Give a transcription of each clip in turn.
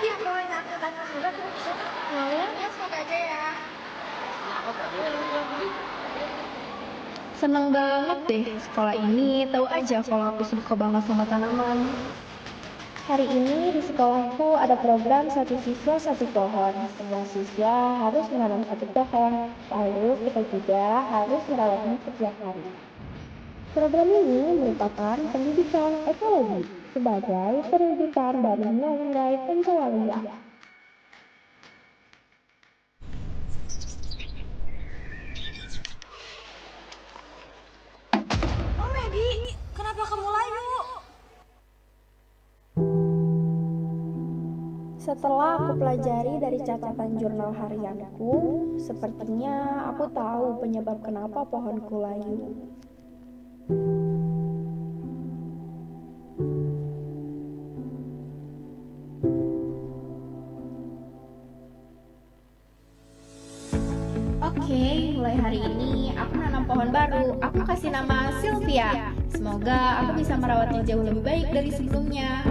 Iya, bawain aku tanya juga terus. Mau ya? Ya, semoga aja ya. Seneng banget deh sekolah ini. Tahu aja kalau aku suka banget sama tanaman. Hari ini di sekolahku ada program satu siswa satu pohon. Semua siswa harus menanam satu pohon. Lalu kita juga harus merawatnya setiap hari. Program ini merupakan pendidikan ekologi sebagai pendidikan dari nilai pencaharian. Oh Medi, kenapa kamu layu? Setelah aku pelajari dari catatan jurnal harianku, sepertinya aku tahu penyebab kenapa pohonku layu. Oke, mulai hari ini aku nanam pohon baru. Aku kasih nama Sylvia. Semoga aku bisa merawatnya jauh lebih baik dari sebelumnya.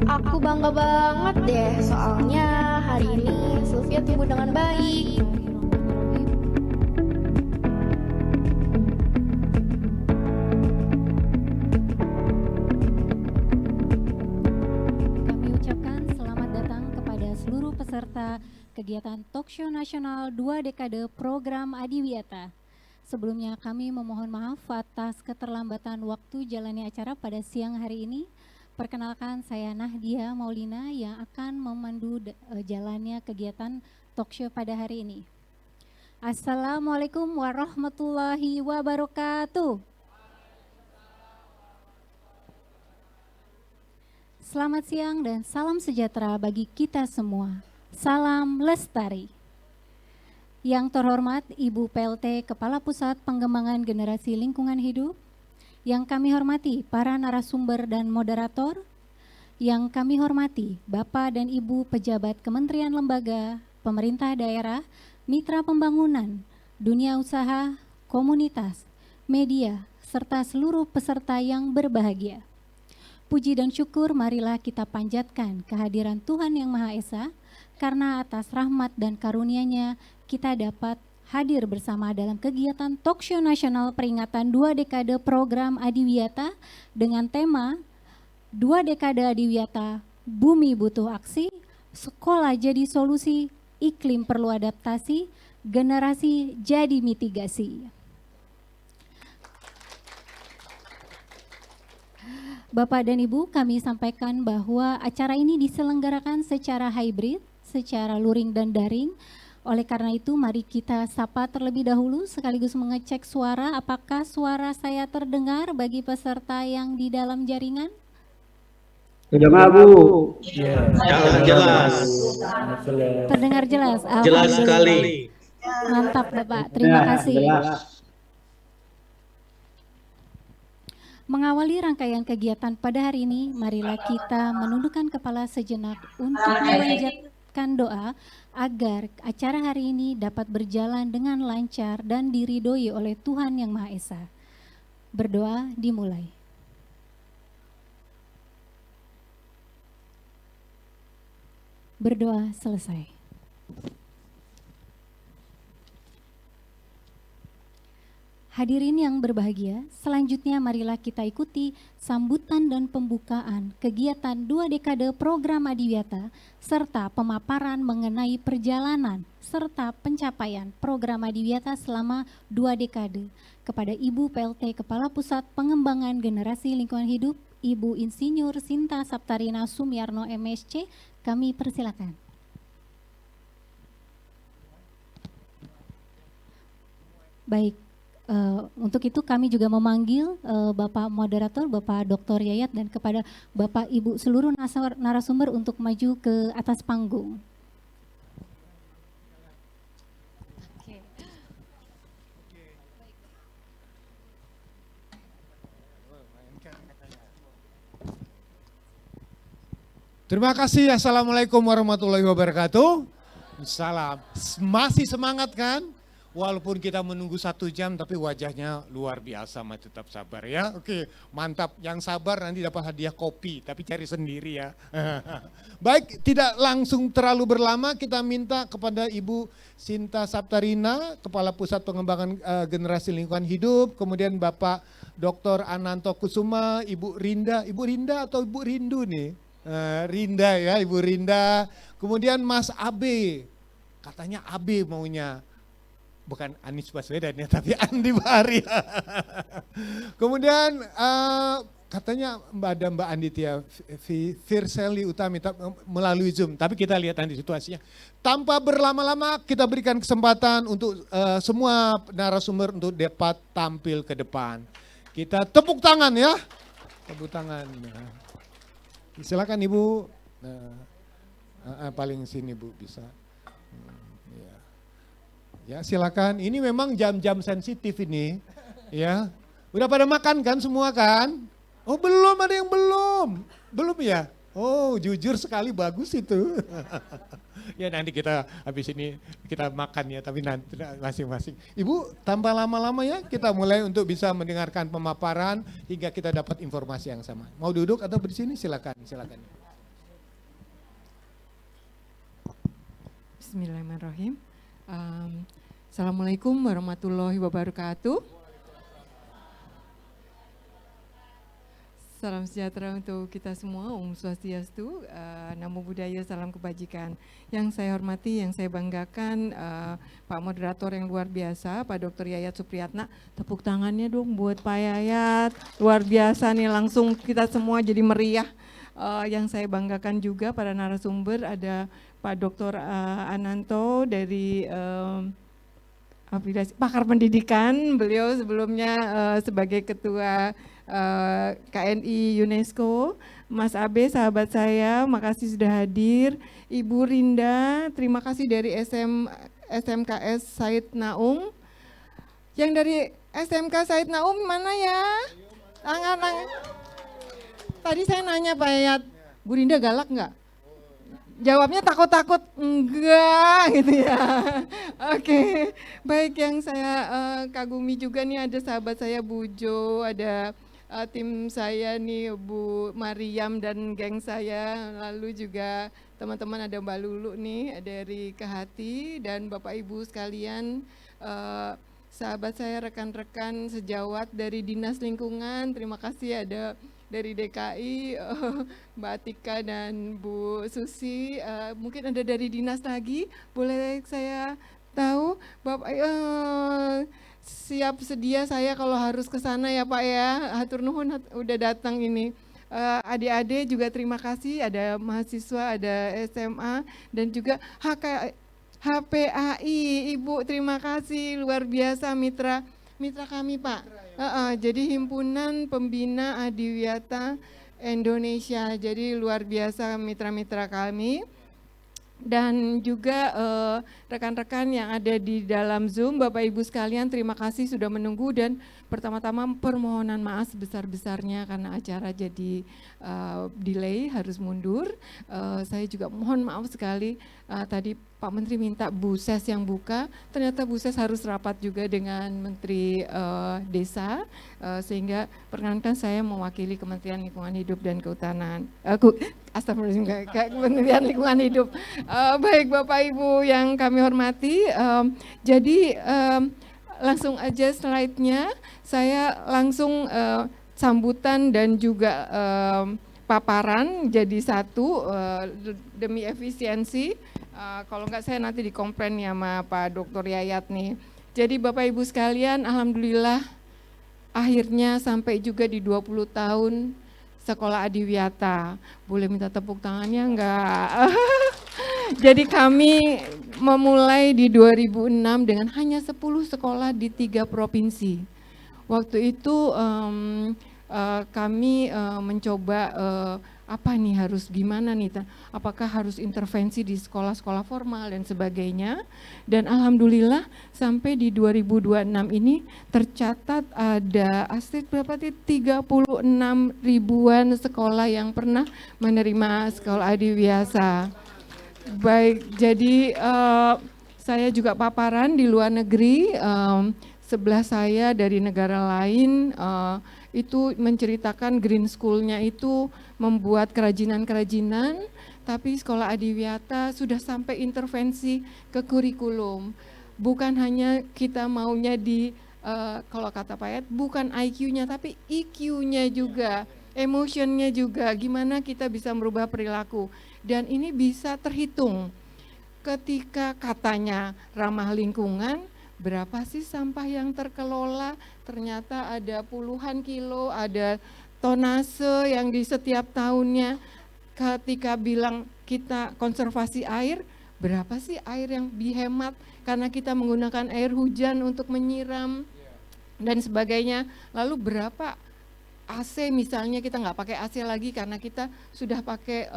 Aku bangga banget deh, soalnya hari ini Sylvia tumbuh dengan baik. Kami ucapkan selamat datang kepada seluruh peserta kegiatan Talkshow Nasional 2 Dekade Program Adiwiyata. Sebelumnya kami memohon maaf atas keterlambatan waktu jalannya acara pada siang hari ini. Perkenalkan, saya Nahdia Maulina yang akan memandu jalannya kegiatan Talkshow pada hari ini. Assalamualaikum warahmatullahi wabarakatuh. Selamat siang dan salam sejahtera bagi kita semua. Salam lestari. Yang terhormat Ibu PLT Kepala Pusat Pengembangan Generasi Lingkungan Hidup, yang kami hormati para narasumber dan moderator, yang kami hormati Bapak dan Ibu pejabat Kementerian Lembaga, pemerintah daerah, mitra pembangunan, dunia usaha, komunitas, media, serta seluruh peserta yang berbahagia. Puji dan syukur marilah kita panjatkan kehadiran Tuhan Yang Maha Esa, karena atas rahmat dan karunia-Nya kita dapat hadir bersama dalam kegiatan Talkshow Nasional peringatan 2 Dekade Program Adiwiyata dengan tema 2 Dekade Adiwiyata, Bumi Butuh Aksi, Sekolah Jadi Solusi, Iklim Perlu Adaptasi, Generasi Jadi Mitigasi. Bapak dan Ibu, kami sampaikan bahwa acara ini diselenggarakan secara hybrid, secara luring dan daring. Oleh karena itu, mari kita sapa terlebih dahulu sekaligus mengecek suara. Apakah suara saya terdengar bagi peserta yang di dalam jaringan? Terdengar, Bu. Jelas. Terdengar jelas? Jelas sekali. Mantap Bapak, terima kasih. Mengawali rangkaian kegiatan pada hari ini, marilah kita menundukkan kepala sejenak untuk memanjatkan doa agar acara hari ini dapat berjalan dengan lancar dan diridhoi oleh Tuhan Yang Maha Esa. Berdoa dimulai. Berdoa selesai. Hadirin yang berbahagia, selanjutnya marilah kita ikuti sambutan dan pembukaan kegiatan 2 dekade program Adiwiyata serta pemaparan mengenai perjalanan serta pencapaian program Adiwiyata selama 2 dekade kepada Ibu PLT Kepala Pusat Pengembangan Generasi Lingkungan Hidup, Ibu Insinyur Sinta Saptarina Sumiarno MSc, kami persilakan. Baik. Untuk itu kami juga memanggil Bapak Moderator, Bapak Dr. Yayat dan kepada Bapak Ibu seluruh narasumber untuk maju ke atas panggung. Terima kasih. Assalamualaikum warahmatullahi wabarakatuh. Salam. Masih semangat kan? Walaupun kita menunggu 1 jam tapi wajahnya luar biasa, tetap sabar ya. Oke, mantap. Yang sabar nanti dapat hadiah kopi, tapi cari sendiri ya. Baik, tidak langsung terlalu berlama, kita minta kepada Ibu Sinta Saptarina, Kepala Pusat Pengembangan Generasi Lingkungan Hidup, kemudian Bapak Dr. Ananto Kusuma, Ibu Rinda atau Ibu Rindu nih? Rinda ya, Ibu Rinda. Kemudian Mas Abe, katanya Abe maunya. Bukan Anies Baswedan ya, tapi Andi Bahari. Kemudian katanya ada Mbak Anditya Firseli Utami melalui Zoom, tapi kita lihat nanti situasinya. Tanpa berlama-lama kita berikan kesempatan untuk semua narasumber untuk dapat tampil ke depan. Kita tepuk tangan ya, tepuk tangan. Silakan Ibu, paling sini Bu bisa. Ya silakan, ini memang jam-jam sensitif ini, ya. Udah pada makan kan semua kan? Oh belum, ada yang belum ya? Oh jujur sekali, bagus itu. Ya nanti kita habis ini kita makan ya, tapi nanti masing-masing. Ibu tanpa lama-lama ya, kita mulai untuk bisa mendengarkan pemaparan hingga kita dapat informasi yang sama. Mau duduk atau berdiri sini? Silakan. Bismillahirrahmanirrahim. Assalamualaikum warahmatullahi wabarakatuh. Salam sejahtera untuk kita semua, Om Swastiastu, Namo Buddhaya, salam kebajikan. Yang saya hormati, yang saya banggakan, Pak Moderator yang luar biasa, Pak Dr. Yayat Supriyatna. Tepuk tangannya dong buat Pak Yayat, luar biasa nih, langsung kita semua jadi meriah. Yang saya banggakan juga para narasumber ada Pak Dr. Ananto dari pakar pendidikan, beliau sebelumnya sebagai ketua KNI UNESCO. Mas Abe sahabat saya, makasih sudah hadir. Ibu Rinda, terima kasih dari SMKS Said Naum. Yang dari SMK Said Naum mana ya? Tangan. Tadi saya nanya Pak Yayat, Bu Rinda galak nggak? Jawabnya takut-takut, enggak gitu ya. Oke, baik, yang saya kagumi juga nih ada sahabat saya Bu Jo, ada tim saya nih Bu Mariam dan geng saya, lalu juga teman-teman ada Mbak Lulu nih dari Kehati dan Bapak Ibu sekalian, sahabat saya, rekan-rekan sejawat dari Dinas Lingkungan, terima kasih ada dari DKI, Mbak Tika dan Bu Susi, mungkin ada dari dinas lagi, boleh saya tahu? Bapak siap sedia saya kalau harus ke sana ya Pak ya, hatur nuhun udah datang ini. Adik-adik juga terima kasih, ada mahasiswa, ada SMA dan juga HPAI, Ibu terima kasih, luar biasa mitra kami Pak. Jadi Himpunan Pembina Adiwiyata Indonesia, jadi luar biasa mitra-mitra kami. Dan juga rekan-rekan yang ada di dalam Zoom, Bapak Ibu sekalian terima kasih sudah menunggu dan pertama-tama permohonan maaf sebesar-besarnya karena acara jadi delay, harus mundur. Saya juga mohon maaf sekali, tadi Pak Menteri minta Bu Ses yang buka, ternyata Bu Ses harus rapat juga dengan Menteri Desa, sehingga perkenankan saya mewakili Kementerian Lingkungan Hidup dan Kehutanan. Astagfirullahaladzim, Kementerian Lingkungan Hidup. Baik Bapak Ibu yang kami hormati, jadi langsung aja slide-nya, saya langsung sambutan dan juga paparan jadi satu demi efisiensi. Kalau enggak saya nanti dikomplain ya sama Pak Dr. Yayat nih. Jadi Bapak Ibu sekalian, alhamdulillah akhirnya sampai juga di 20 tahun Sekolah Adiwiyata. Boleh minta tepuk tangannya enggak? Jadi kami memulai di 2006 dengan hanya 10 sekolah di 3 provinsi. Waktu itu kami mencoba apa nih harus gimana nih, apakah harus intervensi di sekolah-sekolah formal dan sebagainya. Dan alhamdulillah sampai di 2026 ini tercatat ada berapa sih 36 ribuan sekolah yang pernah menerima sekolah adiwiyata. Baik, jadi saya juga paparan di luar negeri, sebelah saya dari negara lain itu menceritakan Green School-nya itu membuat kerajinan-kerajinan, tapi sekolah adiwiyata sudah sampai intervensi ke kurikulum. Bukan hanya kita maunya kalau kata Pak Yat, bukan IQ-nya tapi EQ-nya juga, emotion-nya juga, gimana kita bisa merubah perilaku. Dan ini bisa terhitung ketika katanya ramah lingkungan, berapa sih sampah yang terkelola, ternyata ada puluhan kilo, ada tonase yang di setiap tahunnya. Ketika bilang kita konservasi air, berapa sih air yang dihemat karena kita menggunakan air hujan untuk menyiram dan sebagainya. Lalu berapa AC misalnya kita nggak pakai AC lagi karena kita sudah pakai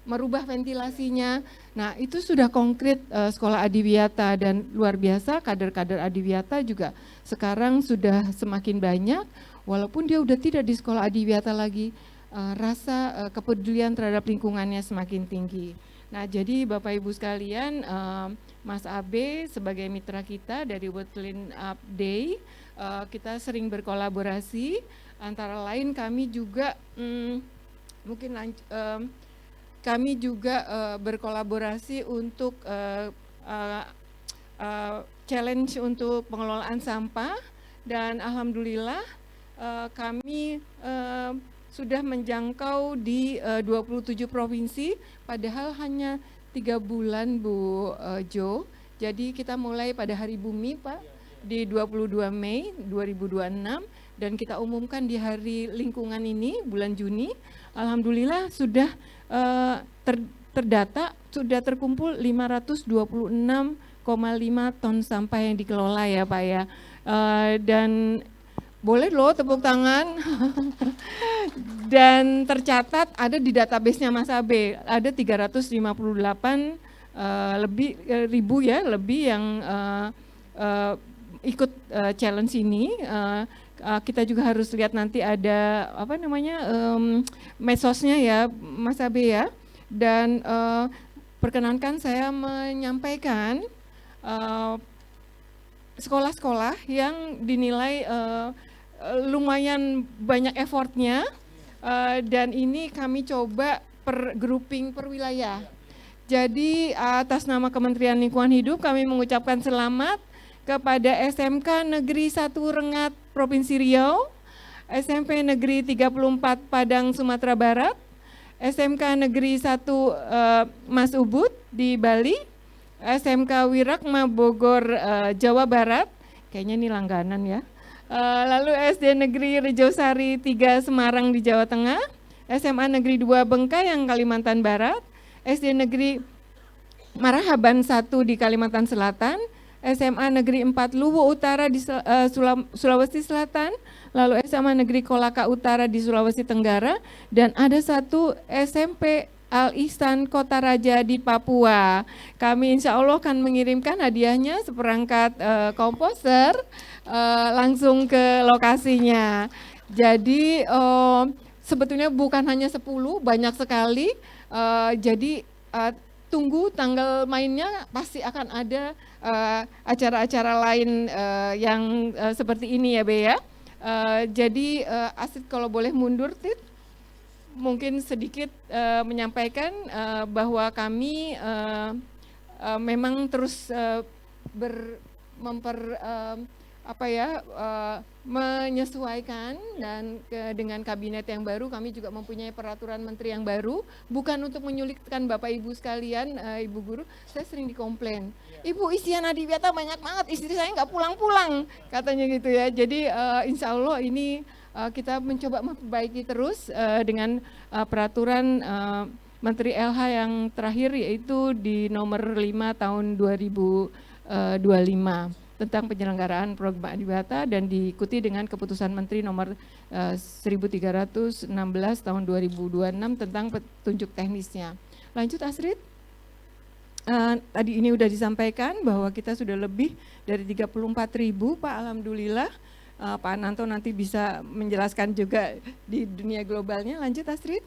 merubah ventilasinya. Nah itu sudah konkret sekolah adiwiyata, dan luar biasa kader-kader adiwiyata juga sekarang sudah semakin banyak, walaupun dia udah tidak di sekolah adiwiyata lagi, rasa kepedulian terhadap lingkungannya semakin tinggi. Nah jadi Bapak Ibu sekalian, Mas Abe sebagai mitra kita dari World Clean Up Day, kita sering berkolaborasi, antara lain kami juga kami juga berkolaborasi untuk challenge untuk pengelolaan sampah, dan alhamdulillah kami sudah menjangkau di 27 provinsi, padahal hanya 3 bulan Bu Jo. Jadi kita mulai pada Hari Bumi Pak di 22 Mei 2026, dan kita umumkan di Hari Lingkungan ini bulan Juni. Alhamdulillah sudah terdata, sudah terkumpul 526,5 ton sampah yang dikelola ya Pak ya. Dan boleh loh tepuk tangan. Dan tercatat ada di database-nya Mas Abe, ada 358 ribu yang ikut challenge ini. Kita juga harus lihat nanti ada medsosnya ya Mas Abe ya. Dan perkenankan saya menyampaikan sekolah-sekolah yang dinilai lumayan banyak effortnya, dan ini kami coba per grouping per wilayah. Jadi atas nama Kementerian Lingkungan Hidup kami mengucapkan selamat kepada SMK Negeri 1 Rengat Provinsi Riau, SMP Negeri 34 Padang Sumatera Barat, SMK Negeri 1 Mas Ubud di Bali, SMK Wirakma Bogor Jawa Barat, kayaknya ini langganan ya. Lalu SD Negeri Rejosari 3 Semarang di Jawa Tengah, SMA Negeri 2 Bengkayang Kalimantan Barat, SD Negeri Marahaban 1 di Kalimantan Selatan, SMA Negeri 4 Luwu Utara di Sulawesi Selatan, lalu SMA Negeri Kolaka Utara di Sulawesi Tenggara, dan ada satu SMP Al-Ihsan Kota Raja di Papua. Kami insya Allah akan mengirimkan hadiahnya seperangkat komposer langsung ke lokasinya. Jadi sebetulnya bukan hanya 10, banyak sekali. Jadi tunggu tanggal mainnya, pasti akan ada acara-acara lain yang seperti ini ya Be ya. Jadi Asid kalau boleh mundur Tit, mungkin sedikit menyampaikan bahwa kami menyesuaikan dan dengan kabinet yang baru kami juga mempunyai peraturan menteri yang baru, bukan untuk menyulitkan Bapak Ibu sekalian, Ibu Guru. Saya sering dikomplain, Ibu isian adiwiyata banyak banget, istri saya nggak pulang-pulang katanya gitu ya. Jadi insya Allah ini kita mencoba memperbaiki terus dengan peraturan Menteri LH yang terakhir, yaitu di nomor 5 tahun 2025 tentang penyelenggaraan program adiwiyata, dan diikuti dengan keputusan Menteri nomor 1316 tahun 2026 tentang petunjuk teknisnya. Lanjut Astrid. Tadi ini sudah disampaikan bahwa kita sudah lebih dari 34.000 Pak, alhamdulillah. Pak Ananto nanti bisa menjelaskan juga di dunia globalnya. Lanjut Astrid.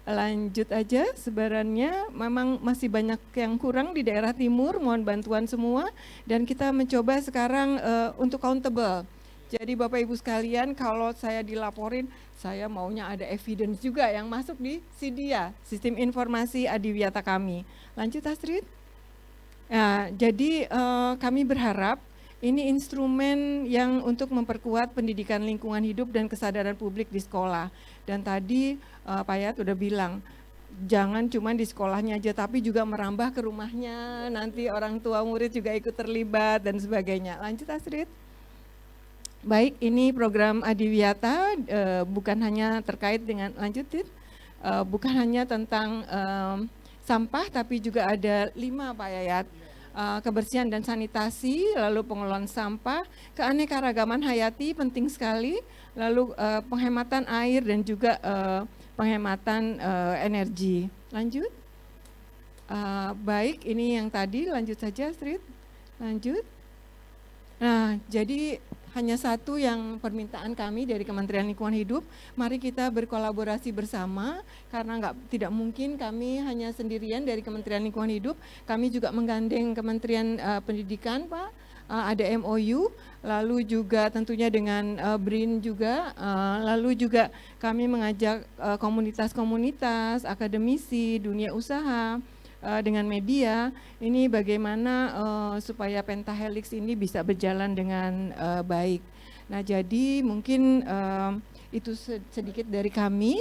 Lanjut aja sebarannya, memang masih banyak yang kurang di daerah timur, mohon bantuan semua, dan kita mencoba sekarang untuk countable. Jadi Bapak Ibu sekalian, kalau saya dilaporin, saya maunya ada evidence juga yang masuk di SIDIA, Sistem Informasi Adiwiyata kami. Lanjut Astrid. Nah, jadi kami berharap ini instrumen yang untuk memperkuat pendidikan lingkungan hidup dan kesadaran publik di sekolah. Dan tadi Pak Yat udah bilang, jangan cuma di sekolahnya aja, tapi juga merambah ke rumahnya, nanti orang tua murid juga ikut terlibat dan sebagainya. Lanjut Astrid. Baik, ini program Adiwiyata bukan hanya terkait dengan, lanjutin, bukan hanya tentang sampah, tapi juga ada 5 Pak Yayat. Kebersihan dan sanitasi, lalu pengelolaan sampah, keanekaragaman hayati penting sekali, lalu penghematan air dan juga penghematan energi. Lanjut. Baik, ini yang tadi, lanjut saja Astrid. Lanjut. Nah, jadi hanya satu yang permintaan kami dari Kementerian Lingkungan Hidup, mari kita berkolaborasi bersama, karena tidak mungkin kami hanya sendirian dari Kementerian Lingkungan Hidup, kami juga menggandeng Kementerian Pendidikan Pak, ada MOU, lalu juga tentunya dengan BRIN juga, lalu juga kami mengajak komunitas-komunitas, akademisi, dunia usaha, dengan media, ini bagaimana supaya pentahelix ini bisa berjalan dengan baik. Nah, jadi mungkin itu sedikit dari kami,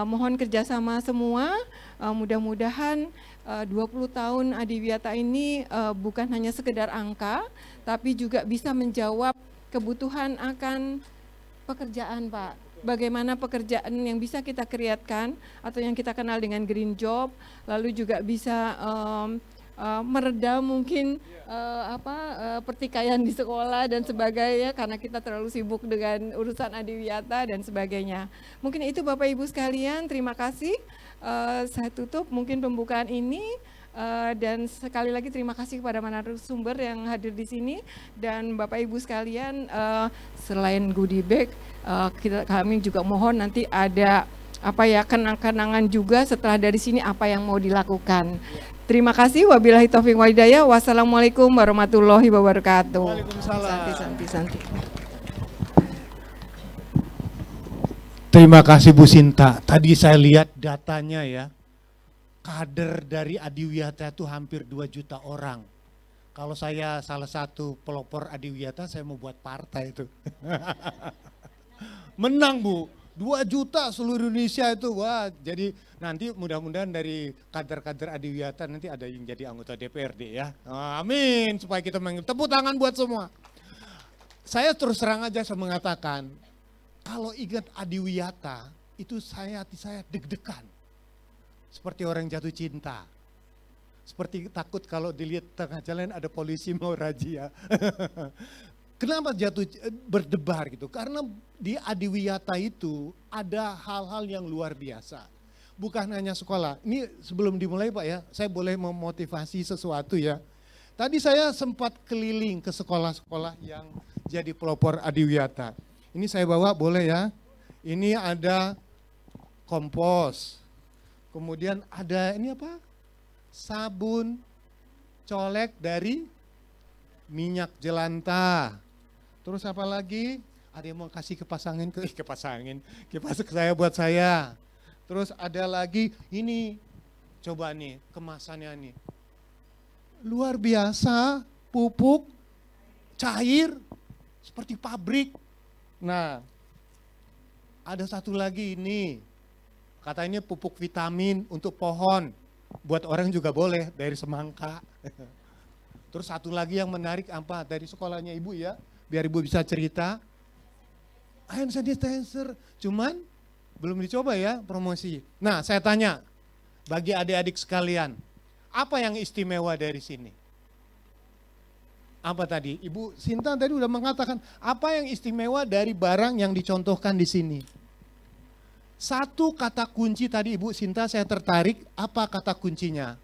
mohon kerjasama semua, mudah-mudahan 20 tahun Adiwiyata ini bukan hanya sekedar angka, tapi juga bisa menjawab kebutuhan akan pekerjaan Pak. Bagaimana pekerjaan yang bisa kita kreatkan atau yang kita kenal dengan green job, lalu juga bisa meredam mungkin pertikaian di sekolah dan sebagainya, karena kita terlalu sibuk dengan urusan Adiwiyata dan sebagainya. Mungkin itu Bapak Ibu sekalian, terima kasih. Saya tutup mungkin pembukaan ini. Dan sekali lagi terima kasih kepada narasumber yang hadir di sini, dan Bapak Ibu sekalian, selain goodie bag, kami juga mohon nanti ada kenang-kenangan juga setelah dari sini apa yang mau dilakukan. Terima kasih, wabillahi taufiq wal hidayah. Wassalamualaikum warahmatullahi wabarakatuh. Waalaikumsalam. Santi. Terima kasih Bu Sinta. Tadi saya lihat datanya ya. Kader dari Adiwiyata itu hampir 2 juta orang. Kalau saya salah satu pelopor Adiwiyata, saya mau buat partai itu. Menang Bu, 2 juta seluruh Indonesia itu. Wah, jadi nanti mudah-mudahan dari kader-kader Adiwiyata nanti ada yang jadi anggota DPRD ya. Amin, supaya kita tepuk tangan buat semua. Saya terus terang aja saya mengatakan, kalau ingat Adiwiyata, itu hati saya deg-degan. Seperti orang jatuh cinta. Seperti takut kalau dilihat tengah jalan ada polisi mau razia. Kenapa berdebar gitu? Karena di Adiwiyata itu ada hal-hal yang luar biasa. Bukan hanya sekolah. Ini sebelum dimulai Pak ya, saya boleh memotivasi sesuatu ya. Tadi saya sempat keliling ke sekolah-sekolah yang jadi pelopor Adiwiyata. Ini saya bawa boleh ya. Ini ada kompos. Kemudian ada ini apa? Sabun colek dari minyak jelantah. Terus apa lagi? Ada yang mau kasih kipas angin kipas saya buat saya. Terus ada lagi ini, coba nih kemasannya nih. Luar biasa, pupuk, cair, seperti pabrik. Nah, ada satu lagi ini, katanya pupuk vitamin untuk pohon. Buat orang juga boleh, dari semangka. Terus satu lagi yang menarik apa, dari sekolahnya ibu ya, biar ibu bisa cerita. Hand sanitizer, cuman belum dicoba ya promosi. Nah saya tanya, bagi adik-adik sekalian, apa yang istimewa dari sini? Apa tadi? Ibu Sinta tadi udah mengatakan, apa yang istimewa dari barang yang dicontohkan di sini? Satu kata kunci tadi Ibu Sinta saya tertarik, apa kata kuncinya?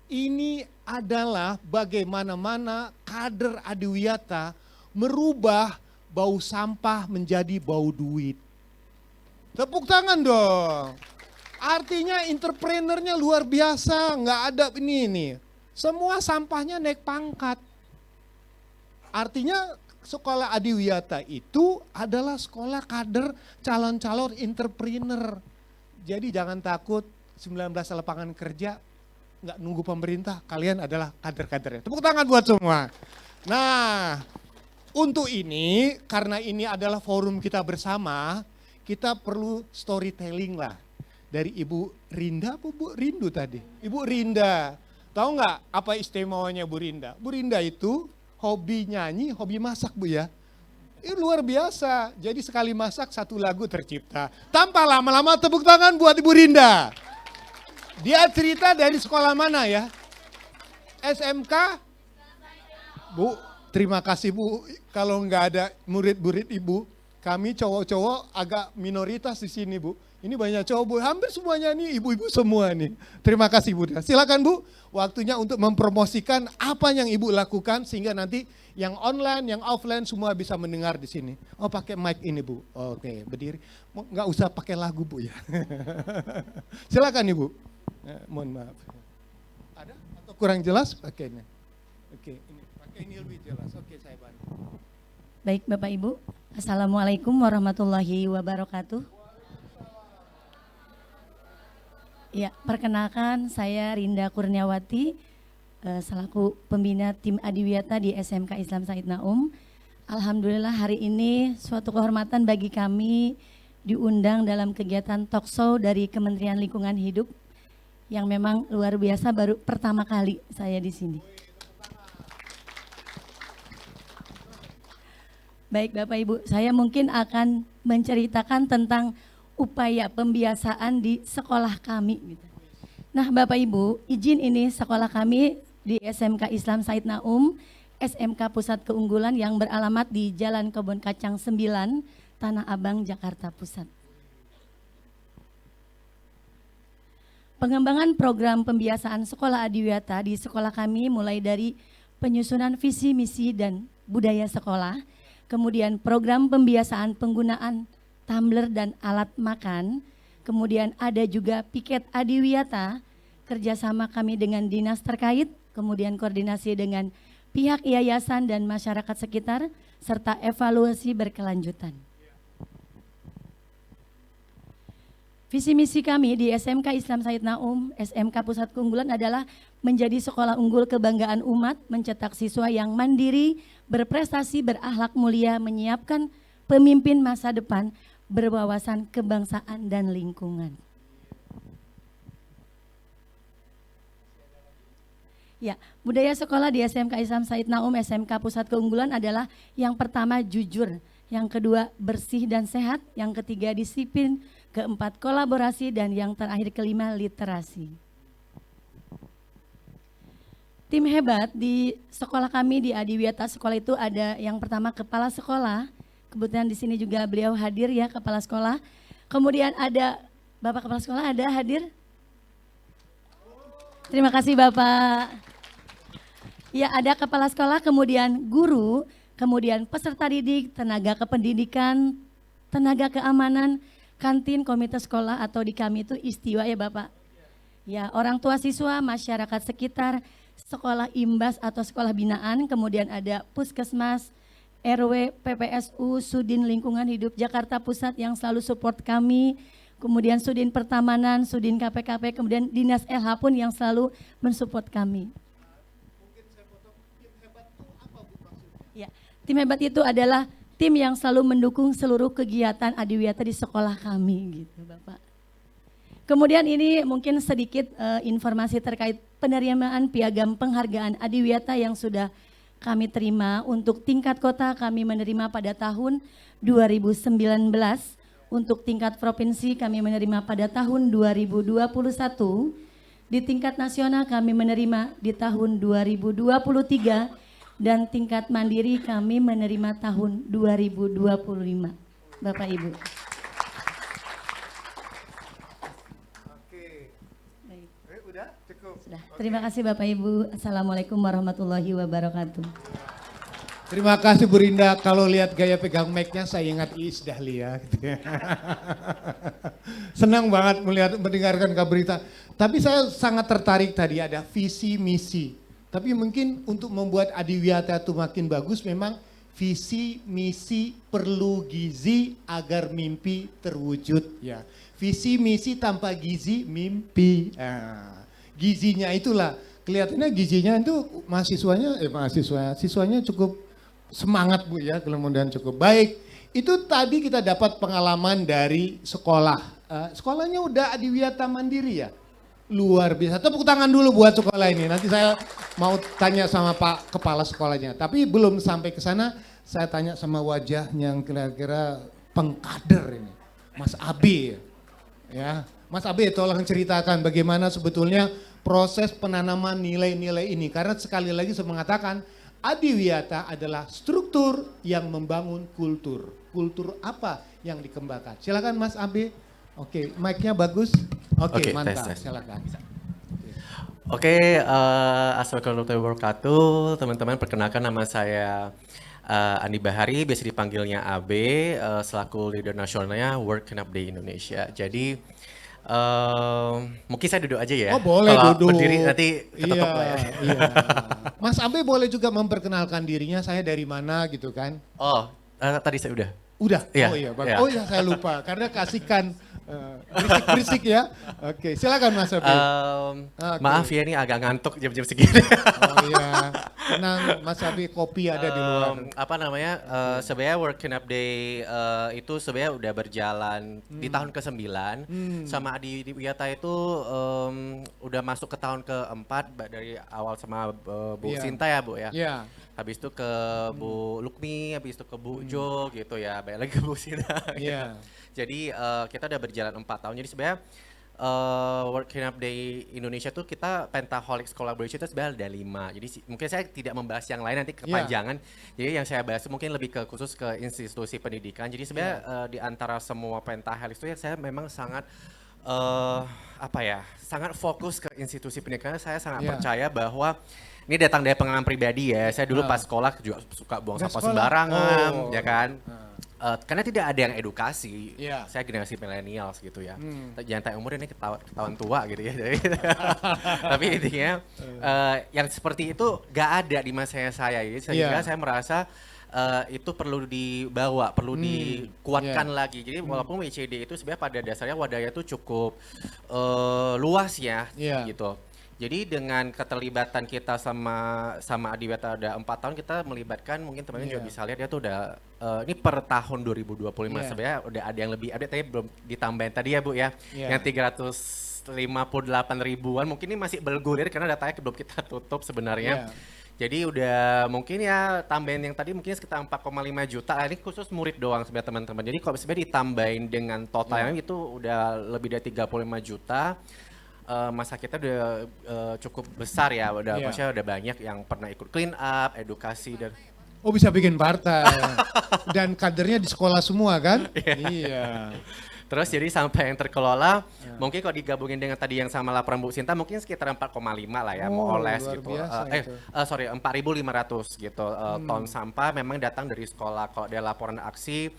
Ini adalah bagaimana kader Adiwiyata merubah bau sampah menjadi bau duit. Tepuk tangan dong. Artinya entrepreneurnya luar biasa, nggak ada ini. Semua sampahnya naik pangkat. Artinya sekolah Adiwiyata itu adalah sekolah kader calon-calon entrepreneur. Jadi jangan takut 19 lapangan kerja, nggak nunggu pemerintah, kalian adalah kader-kadernya. Tepuk tangan buat semua. Nah, untuk ini, karena ini adalah forum kita bersama, kita perlu storytelling lah. Dari Ibu Rinda apa Bu Rindu tadi? Ibu Rinda, tahu nggak apa istimewanya Bu Rinda? Bu Rinda itu hobi nyanyi, hobi masak Bu ya. Ini luar biasa, jadi sekali masak satu lagu tercipta. Tanpa lama-lama tepuk tangan buat Ibu Rinda. Dia cerita dari sekolah mana ya? SMK? Bu, terima kasih Bu, kalau nggak ada murid-murid Ibu, kami cowok-cowok agak minoritas di sini Bu. Ini banyak cowok Bu, hampir semuanya nih ibu-ibu semua nih. Terima kasih Bu. Silakan Bu, waktunya untuk mempromosikan apa yang Ibu lakukan sehingga nanti yang online, yang offline semua bisa mendengar di sini. Oh pakai mic ini Bu, oke berdiri. Nggak usah pakai lagu Bu ya. Silakan Ibu. Mohon maaf. Ada atau kurang jelas? Pakai ini. Oke, ini pakai ini lebih jelas. Oke, saya bantu. Baik Bapak Ibu, Assalamualaikum warahmatullahi wabarakatuh. Ya, perkenalkan saya Rinda Kurniawati, selaku pembina tim Adiwiyata di SMK Islam Said Naum. Alhamdulillah hari ini suatu kehormatan bagi kami diundang dalam kegiatan talkshow dari Kementerian Lingkungan Hidup yang memang luar biasa, baru pertama kali saya di sini. Baik Bapak Ibu, saya mungkin akan menceritakan tentang upaya pembiasaan di sekolah kami. Nah Bapak Ibu, izin ini sekolah kami di SMK Islam Said Naum, SMK Pusat Keunggulan yang beralamat di Jalan Kebon Kacang 9, Tanah Abang, Jakarta Pusat. Pengembangan program pembiasaan sekolah Adiwiyata di sekolah kami mulai dari penyusunan visi, misi, dan budaya sekolah, kemudian program pembiasaan penggunaan tumbler dan alat makan, kemudian ada juga piket Adiwiyata, kerjasama kami dengan dinas terkait, kemudian koordinasi dengan pihak yayasan dan masyarakat sekitar, serta evaluasi berkelanjutan. Visi misi kami di SMK Islam Said Naum, SMK Pusat Keunggulan adalah menjadi sekolah unggul kebanggaan umat, mencetak siswa yang mandiri, berprestasi, berakhlak mulia, menyiapkan pemimpin masa depan, berwawasan kebangsaan dan lingkungan. Ya, budaya sekolah di SMK Islam Said Naum, SMK Pusat Keunggulan adalah yang pertama jujur, yang kedua bersih dan sehat, yang ketiga disiplin, keempat kolaborasi, dan yang terakhir kelima literasi. Tim hebat di sekolah kami di Adiwiyata sekolah itu ada yang pertama kepala sekolah. Kebetulan di sini juga beliau hadir ya, kepala sekolah. Kemudian ada Bapak kepala sekolah ada hadir? Terima kasih Bapak. Ya, ada kepala sekolah, kemudian guru, kemudian peserta didik, tenaga kependidikan, tenaga keamanan, kantin, komite sekolah atau di kami itu istiwa ya Bapak. Ya, orang tua siswa, masyarakat sekitar, sekolah imbas atau sekolah binaan, kemudian ada puskesmas, RW, PPSU, Sudin Lingkungan Hidup Jakarta Pusat yang selalu support kami, kemudian Sudin Pertamanan, Sudin KPKP, kemudian Dinas LH pun yang selalu mensupport kami. Ya, Tim hebat itu adalah tim yang selalu mendukung seluruh kegiatan Adiwiyata di sekolah kami gitu Bapak. Kemudian ini mungkin sedikit informasi terkait penerimaan piagam penghargaan Adiwiyata yang sudah kami terima. Untuk tingkat kota kami menerima pada tahun 2019, untuk tingkat provinsi kami menerima pada tahun 2021, di tingkat nasional kami menerima di tahun 2023, dan tingkat mandiri kami menerima tahun 2025. Bapak Ibu. Udah cukup. Sudah. Terima kasih Bapak Ibu. Assalamualaikum warahmatullahi wabarakatuh. Terima kasih Bu Rinda. Kalau lihat gaya pegang mic-nya saya ingat Iis Dahlia. Gitu ya. Senang banget mendengarkan kabar berita. Tapi saya sangat tertarik tadi ada visi misi. Tapi mungkin untuk membuat Adiwiyata itu makin bagus memang visi misi perlu gizi agar mimpi terwujud ya. Visi misi tanpa gizi mimpi. Gizinya itulah kelihatannya gizinya itu siswanya cukup semangat Bu ya, kemudian cukup baik. Itu tadi kita dapat pengalaman dari sekolah. Sekolahnya udah Adiwiyata Mandiri ya. Luar biasa. Tepuk tangan dulu buat sekolah ini. Nanti saya mau tanya sama Pak Kepala sekolahnya. Tapi belum sampai ke sana, saya tanya sama wajah yang kira-kira pengkader ini. Mas Abe. Ya, Mas Abe tolong ceritakan bagaimana sebetulnya proses penanaman nilai-nilai ini. Karena sekali lagi saya mengatakan Adiwiyata adalah struktur yang membangun kultur. Kultur apa yang dikembangkan? Silakan Mas Abe. Oke, mic-nya bagus. Oke, mantap. Tes. Silakan. Oke, assalamualaikum warahmatullahi wabarakatuh. Teman-teman, perkenalkan nama saya Andi Bahari, biasa dipanggilnya AB, selaku leader nasionalnya World Cleanup Day Indonesia. Jadi mungkin saya duduk aja ya. Oh boleh kalau duduk. Berdiri nanti ketutup lah ya. Iya. Mas Abe boleh juga memperkenalkan dirinya, saya dari mana gitu kan? Oh, tadi saya udah. Udah? Iya, Oh iya, iya. Oh iya saya lupa karena kasihkan berisik-berisik ya. Oke, silakan Mas Abe. Oke. Maaf ya, ini agak ngantuk jam-jam segini. Oh iya, tenang Mas Abe, kopi ada di luar. Apa namanya, sebenarnya World Cleanup Day itu sebenarnya udah berjalan di tahun ke-9. Sama Adiwiyata itu udah masuk ke tahun ke-4 dari awal sama Bu Iya. Sinta ya Bu ya. Iya. Habis itu ke Bu Lukmi, habis itu ke Bu Jo gitu ya, balik lagi ke Bu Sinta. Iya. Jadi kita udah berjalan 4 tahun. Jadi sebenarnya World Cleanup Day Indonesia tuh kita Pentaholics Collaboration itu sebenarnya ada 5. Jadi mungkin saya tidak membahas yang lain nanti kepanjangan. Jadi yang saya bahas mungkin lebih ke khusus ke institusi pendidikan. Jadi sebenarnya di antara semua Pentaholics itu ya saya memang sangat sangat fokus ke institusi pendidikan. Saya sangat percaya bahwa ini datang dari pengalaman pribadi ya. Saya dulu pas sekolah juga suka buang sampah sembarangan, ya kan. Karena tidak ada yang edukasi. Saya generasi millennials gitu ya. Jangan tanya umur, ini ketahuan tua gitu ya. Tapi intinya yang seperti itu gak ada di masa saya. Sehingga saya merasa itu perlu dibawa, perlu dikuatkan lagi. Jadi walaupun WCD itu sebenarnya pada dasarnya wadahnya itu cukup luas ya, gitu. Jadi dengan keterlibatan kita sama Adiwiyata ada 4 tahun, kita melibatkan, mungkin teman-teman juga bisa lihat ya tuh udah ini per tahun 2025 sebenarnya udah ada yang lebih update, tapi belum ditambahin tadi ya Bu ya, yang 358 ribuan, mungkin ini masih bergulir karena datanya belum kita tutup sebenarnya. Jadi udah mungkin ya tambahin yang tadi mungkin sekitar 4,5 juta, ini khusus murid doang sebenarnya teman-teman. Jadi kalau sebenarnya ditambahin dengan totalnya itu udah lebih dari 35 juta. Masa kita udah cukup besar ya, maksudnya udah banyak yang pernah ikut clean up, edukasi dan Oh bisa bikin partai dan kadernya di sekolah semua kan? Iya. Terus jadi sampai yang terkelola, mungkin kalau digabungin dengan tadi yang sama laporan Bu Sinta mungkin sekitar 4,5 lah ya, more or less gitu. 4.500 gitu ton sampah memang datang dari sekolah. Kalau ada laporan aksi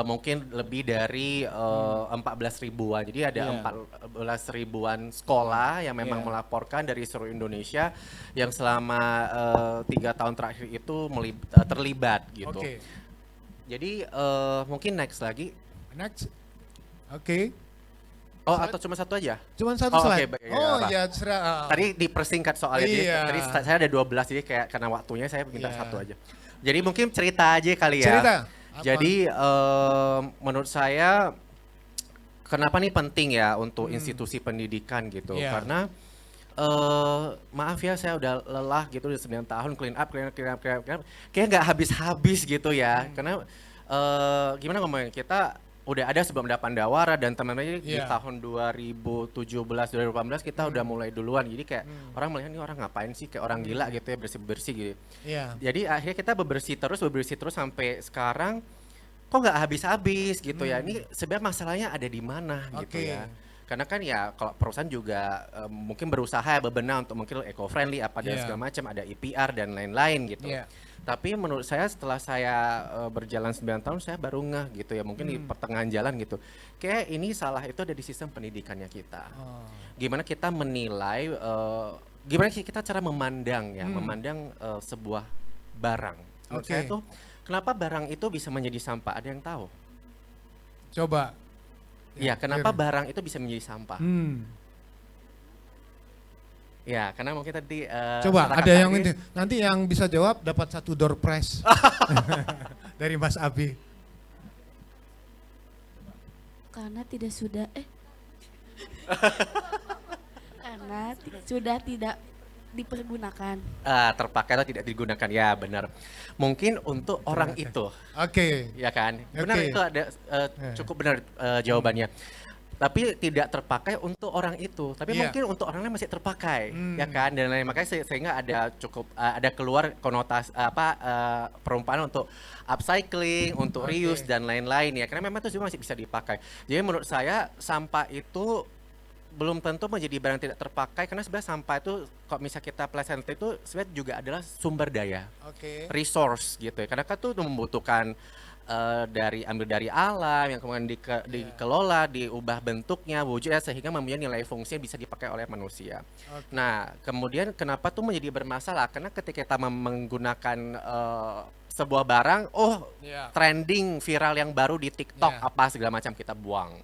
mungkin lebih dari 14 ribuan. Jadi ada 14 ribuan sekolah yang memang melaporkan dari seluruh Indonesia yang selama 3 tahun terakhir itu terlibat gitu. Jadi mungkin next lagi. Next. Oke. Oh, atau cuma satu aja? Cuma satu slide. Okay. Oh iya, tadi dipersingkat soalnya. Iya. Tadi saya ada 12, jadi kayak karena waktunya saya minta satu aja. Jadi mungkin cerita aja kali ya. Cerita. Jadi menurut saya kenapa nih penting ya untuk institusi pendidikan gitu. Karena maaf ya, saya udah lelah gitu udah 9 tahun clean up. Kayak nggak habis-habis gitu ya. Karena gimana ngomongnya, kita udah ada sebelum ada Pandawara dan teman-teman di tahun 2017-2018 kita udah mulai duluan. Jadi kayak orang melihat ini orang ngapain sih, kayak orang gila gitu ya, bersih-bersih gitu. Jadi akhirnya kita bebersih terus sampai sekarang kok nggak habis-habis gitu ya. Ini sebenarnya masalahnya ada di mana gitu ya. Karena kan ya kalau perusahaan juga mungkin berusaha ya bebenah untuk mungkin eco-friendly apa dan segala macam, ada EPR dan lain-lain gitu. Tapi menurut saya setelah saya berjalan 9 tahun saya baru ngeh gitu ya, mungkin di pertengahan jalan gitu. Kayak ini salah itu ada di sistem pendidikannya kita. Gimana kita menilai, gimana kita cara memandang ya, memandang sebuah barang. Menurut saya tuh kenapa barang itu bisa menjadi sampah? Ada yang tahu? Coba. Ya, kenapa barang itu bisa menjadi sampah? Ya, karena mungkin tadi coba ada yang nanti yang bisa jawab dapat 1 door prize dari Mas Abi. Karena sudah tidak dipergunakan. Terpakai atau tidak digunakan, ya benar. Mungkin untuk orang itu. Ya kan? Benar itu ada cukup benar jawabannya. Tapi tidak terpakai untuk orang itu, tapi mungkin untuk orang lain masih terpakai, ya kan, dan lain makanya sehingga ada ada keluar konotasi perumpamaan untuk upcycling, untuk reuse dan lain-lain ya, karena memang itu juga masih bisa dipakai. Jadi menurut saya sampah itu belum tentu menjadi barang tidak terpakai, karena sebenarnya sampah itu kalau misalnya kita pleasant itu sebenarnya juga adalah sumber daya, resource gitu ya, karena kan itu membutuhkan ambil dari alam yang kemudian dikelola, diubah bentuknya, wujudnya sehingga mempunyai nilai fungsi yang bisa dipakai oleh manusia. Nah, kemudian kenapa tuh menjadi bermasalah? Karena ketika kita menggunakan sebuah barang, trending viral yang baru di TikTok apa segala macam kita buang.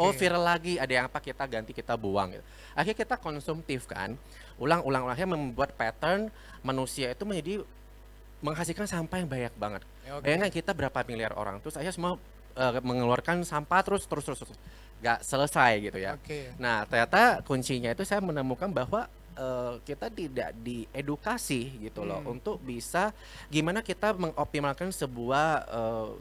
Oh viral lagi, ada yang apa kita ganti, kita buang gitu. Akhirnya kita konsumtif kan, ulang-ulangnya membuat pattern manusia itu menjadi menghasilkan sampah yang banyak banget. Bayangkan kita berapa miliar orang, terus akhirnya semua mengeluarkan sampah terus nggak selesai gitu ya. Nah ternyata kuncinya itu saya menemukan bahwa kita tidak diedukasi gitu loh untuk bisa gimana kita mengoptimalkan sebuah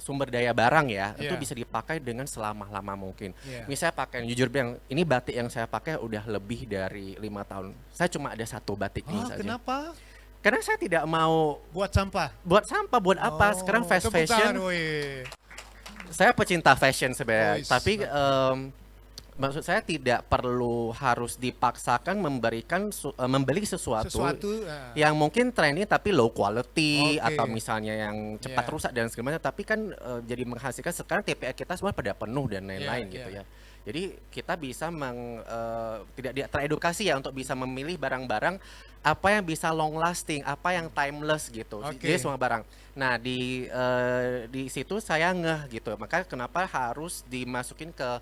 sumber daya barang ya itu bisa dipakai dengan selama-lama mungkin. Misalnya pakai, jujur bilang ini batik yang saya pakai udah lebih dari 5 tahun. Saya cuma ada 1 batik ini saja. Kenapa? Karena saya tidak mau buat sampah. Buat apa? Sekarang fast fashion. Saya pecinta fashion sebenarnya, tapi maksud saya tidak perlu harus dipaksakan membeli sesuatu yang mungkin trendy tapi low quality atau misalnya yang cepat rusak dan segala macam, tapi kan jadi menghasilkan sekarang TPA kita semua pada penuh dan lain-lain gitu ya. Jadi kita bisa tidak teredukasi ya untuk bisa memilih barang-barang apa yang bisa long lasting, apa yang timeless gitu. Jadi semua barang. Nah di situ saya ngeh gitu. Maka kenapa harus dimasukin ke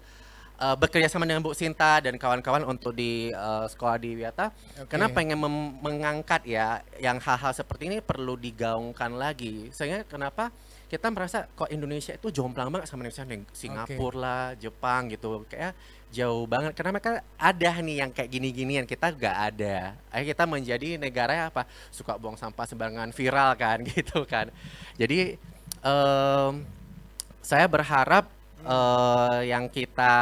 bekerja sama dengan Bu Sinta dan kawan-kawan untuk di sekolah di Wiyata. Karena pengen mengangkat ya yang hal-hal seperti ini perlu digaungkan lagi. Sehingga kenapa kita merasa kok Indonesia itu jomplang banget sama Indonesia, Singapura lah, Jepang gitu, kayak jauh banget karena mereka ada nih yang kayak gini-ginian, kita nggak ada. Akhirnya kita menjadi negara yang apa, suka buang sampah sembarangan, viral kan gitu kan. Jadi saya berharap yang kita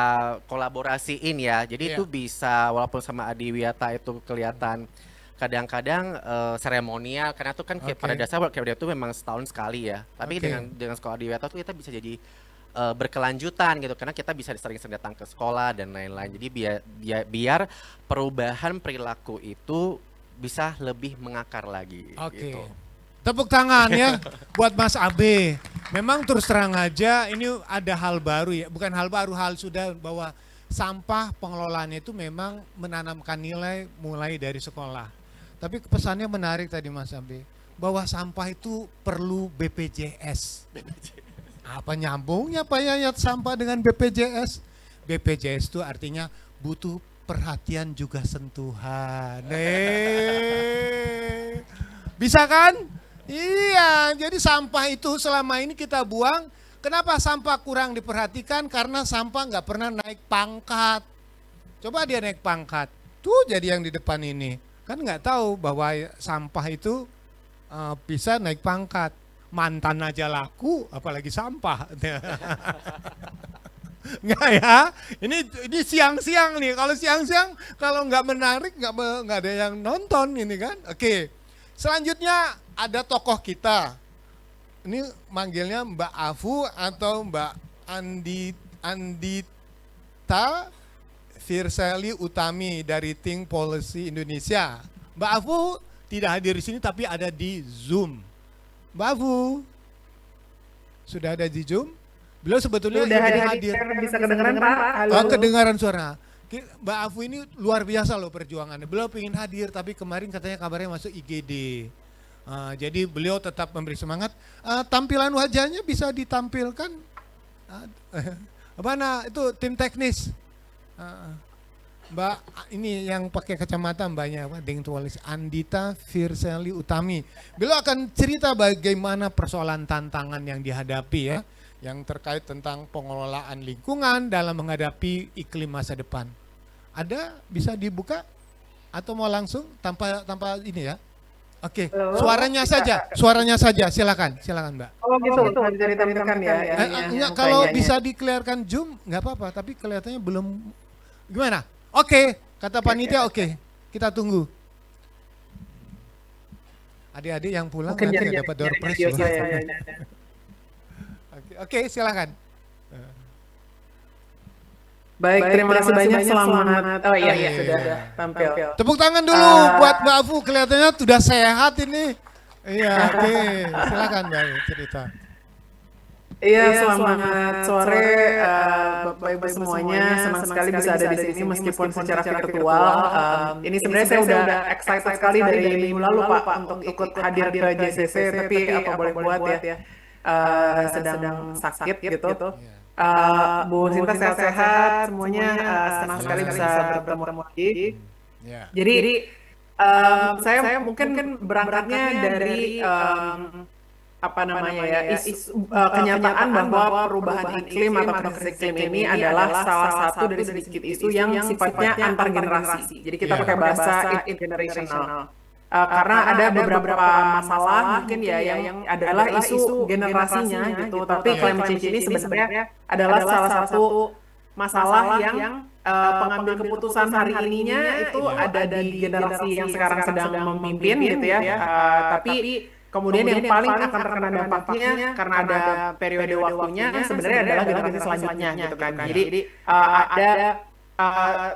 kolaborasiin ya, jadi itu bisa walaupun sama Adi Wiyata itu kelihatan kadang-kadang seremonial, karena itu kan pada dasar work camp itu memang setahun sekali ya. Tapi dengan sekolah di Wiyata tuh kita bisa jadi berkelanjutan gitu, karena kita bisa sering-sering datang ke sekolah dan lain-lain. Jadi biar perubahan perilaku itu bisa lebih mengakar lagi. Gitu. Tepuk tangan ya buat Mas Abe. Memang terus terang aja ini ada hal baru ya, bukan hal baru, hal sudah bahwa sampah pengelolaannya itu memang menanamkan nilai mulai dari sekolah. Tapi pesannya menarik tadi Mas Abe, bahwa sampah itu perlu BPJS. Apa nyambungnya Pak Yayat sampah dengan BPJS? BPJS itu artinya butuh perhatian juga sentuhan. Bisa kan? Iya, jadi sampah itu selama ini kita buang. Kenapa sampah kurang diperhatikan? Karena sampah nggak pernah naik pangkat. Coba dia naik pangkat, tuh jadi yang di depan ini. Kan nggak tahu bahwa sampah itu bisa naik pangkat. Mantan aja laku, apalagi sampah. Nggak ya, ini siang-siang nih. Kalau siang-siang, kalau nggak menarik, nggak ada yang nonton ini kan. Oke, selanjutnya ada tokoh kita. Ini manggilnya Mbak Afu atau Mbak Andita Firseli Utami dari Think Policy Indonesia. Mbak Afu tidak hadir di sini tapi ada di Zoom. Mbak Afu, sudah ada di Zoom? Beliau sebetulnya sudah hadir. Bisa kedengaran Pak? Halo. Oh, kedengaran suara. Mbak Afu ini luar biasa loh perjuangannya. Beliau ingin hadir tapi kemarin katanya kabarnya masuk IGD. Jadi beliau tetap memberi semangat. Tampilan wajahnya bisa ditampilkan. Mana itu tim teknis? Mbak ini yang pakai kacamata mbaknya dengan tulis Andita Firseli Utami. Beliau akan cerita bagaimana persoalan tantangan yang dihadapi ya, yang terkait tentang pengelolaan lingkungan dalam menghadapi iklim masa depan. Ada bisa dibuka atau mau langsung tanpa ini ya? Oke, suaranya saja, silakan Mbak. Oh gitu, bisa ditampilkan ya. Kalau bisa dikeliarkan Zoom nggak apa-apa, tapi kelihatannya belum. Gimana? Oke, kata panitia oke. Kita tunggu. Adik-adik yang pulang nanti nggak dapat door prize. Oke, silakan. Baik, terima kasih banyak, selamat. Oh iya, sudah tampil. Tepuk tangan dulu buat Mbak Afu, kelihatannya sudah sehat ini. Iya, oke. Silakan Mbak cerita. Iya, selamat sore Bapak Ibu semuanya. Senang sekali bisa ada di sini meskipun secara virtual. Ini sebenarnya saya udah excited sekali dari minggu lalu Pak untuk ikut hadir di JCC, tapi apa boleh buat ya. Sedang sakit gitu. Bu Sinta sehat-sehat semuanya, senang sekali bisa bertemu lagi. Jadi saya mungkin berangkatnya dari kenyataan bahwa perubahan iklim atau krisis iklim ini adalah salah satu dari sedikit isu yang sifatnya antar generasi. Jadi kita pakai bahasa intergenerational. Karena ada beberapa masalah mungkin ya yang adalah isu generasinya gitu, tapi climate change ini sebenarnya adalah salah satu masalah yang pengambil keputusan hari ininya itu ada di generasi yang sekarang sedang memimpin gitu ya. Tapi kemudian yang paling akan terkena dampaknya karena ada periode waktunya sebenarnya adalah generasi selanjutnya gitu kan. Jadi ada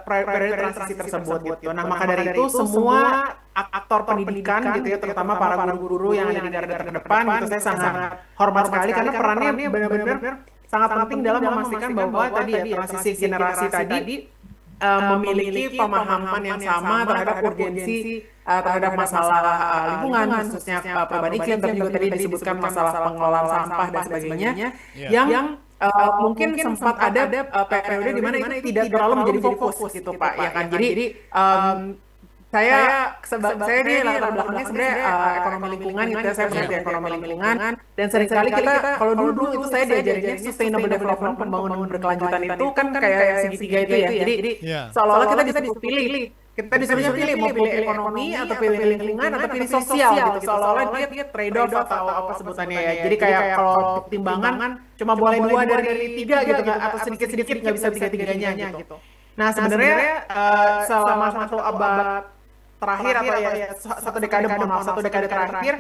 periode transisi tersebut gitu. Nah maka dari itu semua aktor pendidikan gitu ya, terutama para guru-guru yang ada di garda terdepan gitu, saya sangat hormat sekali karena perannya benar-benar sangat penting dalam memastikan bahwa tadi ya transisi generasi tadi memiliki pemahaman yang sama terhadap urgensi terhadap masalah lingkungan, khususnya perubahan iklim, tapi juga tadi disebutkan masalah pengelolaan sampah dan sebagainya, yang mungkin sempat ada periode di mana itu tidak terlalu menjadi fokus gitu Pak, ya kan. Jadi saya di latar belakangnya sebenarnya ekonomi lingkungan gitu ya, saya bekerja di ekonomi lingkungan, dan seringkali kita kalau dulu itu saya diajarinnya sustainable development, pembangunan berkelanjutan itu kan kayak segitiga itu ya, jadi seolah-olah kita bisa pilih. Kita bisa pilih mau pilih ekonomi atau pilih lingkungan atau pilih sosial gitu, seolah-olah dia trade off atau apa sebutannya ya. Jadi kayak kalau timbangan cuma boleh 2 dari 3 gitu atau sedikit-sedikit nggak bisa tiga-tiganya gitu. Nah sebenarnya selama satu abad terakhir atau ya satu dekade terakhir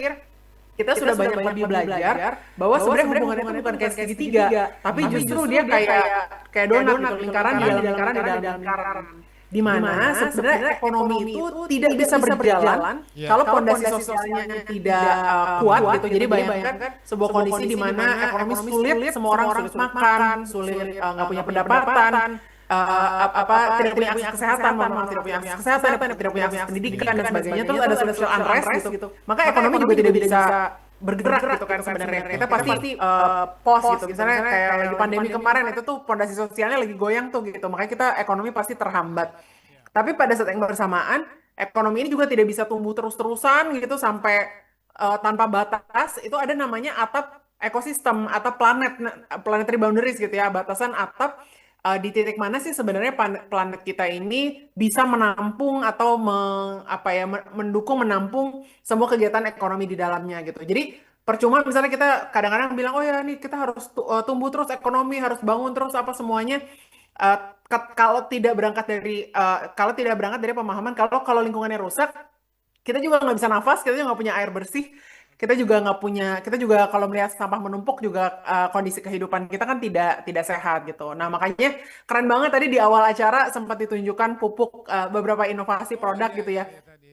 kita sudah banyak lebih belajar bahwa sebenarnya hubungan itu bukan kayak segitiga, tapi justru dia kayak donat gitu, lingkaran di dalam lingkaran. Di mana sebenarnya ekonomi itu tidak bisa berjalan kalau fondasi sosialnya tidak kuat gitu. Jadi bayangkan sebuah kondisi di mana ekonomi sulit, semua orang sulit makan, sulit nggak punya pendapatan, tidak punya akses kesehatan, tidak punya akses pendidikan dan sebagainya, terus ada social unrest gitu. Maka ekonomi juga tidak bisa bergerak gitu kan sebenarnya. Kita pasti pause gitu. Misalnya kayak lagi pandemi kemarin itu tuh pondasi sosialnya lagi goyang tuh gitu. Makanya kita ekonomi pasti terhambat. Tapi pada saat yang bersamaan, ekonomi ini juga tidak bisa tumbuh terus-terusan gitu sampai tanpa batas. Itu ada namanya atap ekosistem atau planetary boundaries gitu ya, batasan atap di titik mana sih sebenarnya planet kita ini bisa menampung atau mendukung menampung semua kegiatan ekonomi di dalamnya gitu. Jadi percuma misalnya kita kadang-kadang bilang oh ya nih kita harus tumbuh terus ekonomi, harus bangun terus apa semuanya. Kalau tidak berangkat dari pemahaman kalau lingkungannya rusak, kita juga nggak bisa nafas, kita juga nggak punya air bersih, kita juga kalau melihat sampah menumpuk juga kondisi kehidupan kita kan tidak sehat gitu. Nah makanya keren banget tadi di awal acara sempat ditunjukkan pupuk beberapa inovasi produk gitu ya,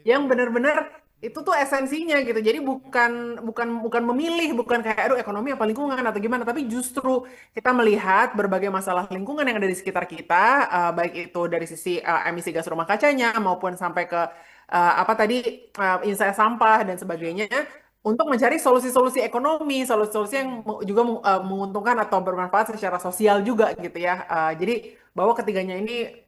yang benar-benar itu tuh esensinya gitu. Jadi bukan memilih, bukan kayak aduh ekonomi apa lingkungan atau gimana, tapi justru kita melihat berbagai masalah lingkungan yang ada di sekitar kita, baik itu dari sisi emisi gas rumah kacanya maupun sampai ke insight sampah dan sebagainya, untuk mencari solusi-solusi ekonomi, solusi-solusi yang juga menguntungkan atau bermanfaat secara sosial juga gitu ya. Jadi bahwa ketiganya ini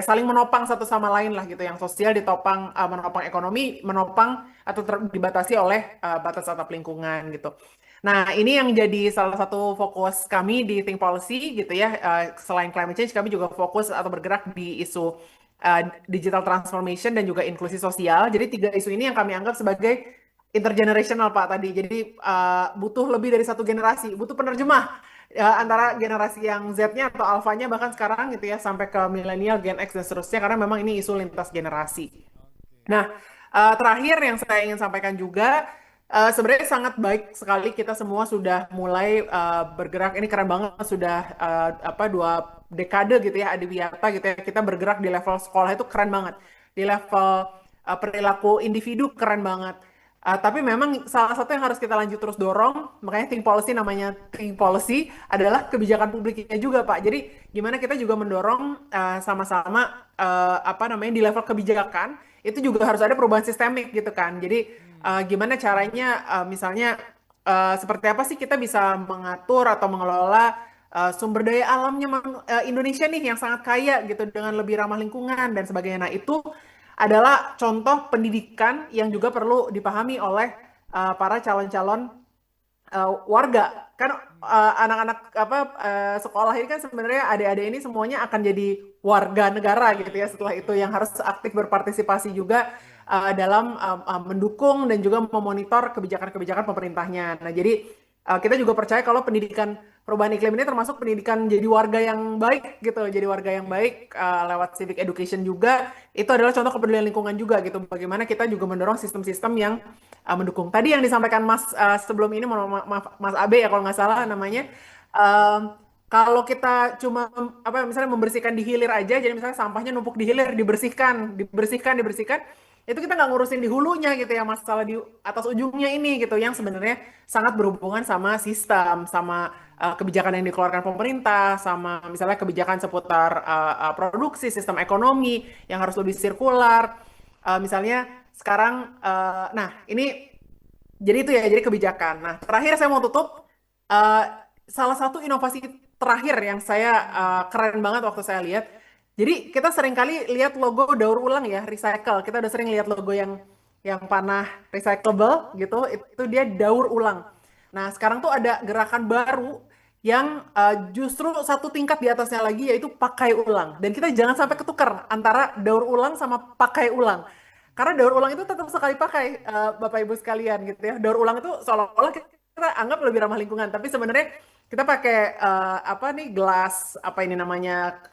saling menopang satu sama lain lah gitu. Yang sosial ditopang menopang ekonomi, menopang atau dibatasi oleh batas atap lingkungan gitu. Nah ini yang jadi salah satu fokus kami di Think Policy gitu ya. Selain climate change, kami juga fokus atau bergerak di isu digital transformation dan juga inklusi sosial. Jadi 3 isu ini yang kami anggap sebagai intergenerational Pak tadi. Jadi butuh lebih dari satu generasi, butuh penerjemah antara generasi yang Z-nya atau alfanya bahkan sekarang gitu ya sampai ke milenial, Gen X dan seterusnya, karena memang ini isu lintas generasi. Nah, terakhir yang saya ingin sampaikan juga, sebenarnya sangat baik sekali kita semua sudah mulai bergerak. Ini keren banget, sudah 2 dekade gitu ya adiwiyata gitu ya, kita bergerak di level sekolah itu keren banget, di level perilaku individu keren banget. Tapi memang salah satu yang harus kita lanjut terus dorong, makanya Think Policy namanya Think Policy, adalah kebijakan publiknya juga Pak. Jadi gimana kita juga mendorong sama-sama di level kebijakan, itu juga harus ada perubahan sistemik gitu kan. Jadi gimana caranya misalnya seperti apa sih kita bisa mengatur atau mengelola sumber daya alamnya Indonesia nih yang sangat kaya gitu dengan lebih ramah lingkungan dan sebagainya. Nah itu adalah contoh pendidikan yang juga perlu dipahami oleh para calon-calon warga. Kan anak-anak sekolah ini kan sebenarnya adik-adik ini semuanya akan jadi warga negara gitu ya setelah itu, yang harus aktif berpartisipasi juga dalam mendukung dan juga memonitor kebijakan-kebijakan pemerintahnya. Nah jadi kita juga percaya kalau pendidikan perubahan iklim ini termasuk pendidikan jadi warga yang baik gitu, jadi warga yang baik lewat civic education juga, itu adalah contoh kepedulian lingkungan juga gitu. Bagaimana kita juga mendorong sistem-sistem yang mendukung. Tadi yang disampaikan Mas sebelum ini, Mas Abe ya kalau nggak salah namanya, kalau kita cuma misalnya membersihkan di hilir aja, jadi misalnya sampahnya numpuk di hilir, dibersihkan, itu kita nggak ngurusin di hulunya gitu ya, masalah di atas ujungnya ini gitu, yang sebenarnya sangat berhubungan sama sistem, sama kebijakan yang dikeluarkan pemerintah, sama misalnya kebijakan seputar produksi, sistem ekonomi yang harus lebih sirkular. Misalnya sekarang, nah ini jadi itu ya, jadi kebijakan. Nah terakhir saya mau tutup, salah satu inovasi terakhir yang saya keren banget waktu saya lihat. Jadi kita sering kali lihat logo daur ulang ya, recycle. Kita udah sering lihat logo yang panah recyclable gitu, itu dia daur ulang. Nah sekarang tuh ada gerakan baru yang justru satu tingkat di atasnya lagi, yaitu pakai ulang. Dan kita jangan sampai ketukar antara daur ulang sama pakai ulang. Karena daur ulang itu tetap sekali pakai, Bapak Ibu sekalian gitu ya. Daur ulang itu seolah-olah kita anggap lebih ramah lingkungan, tapi sebenarnya kita pakai gelas,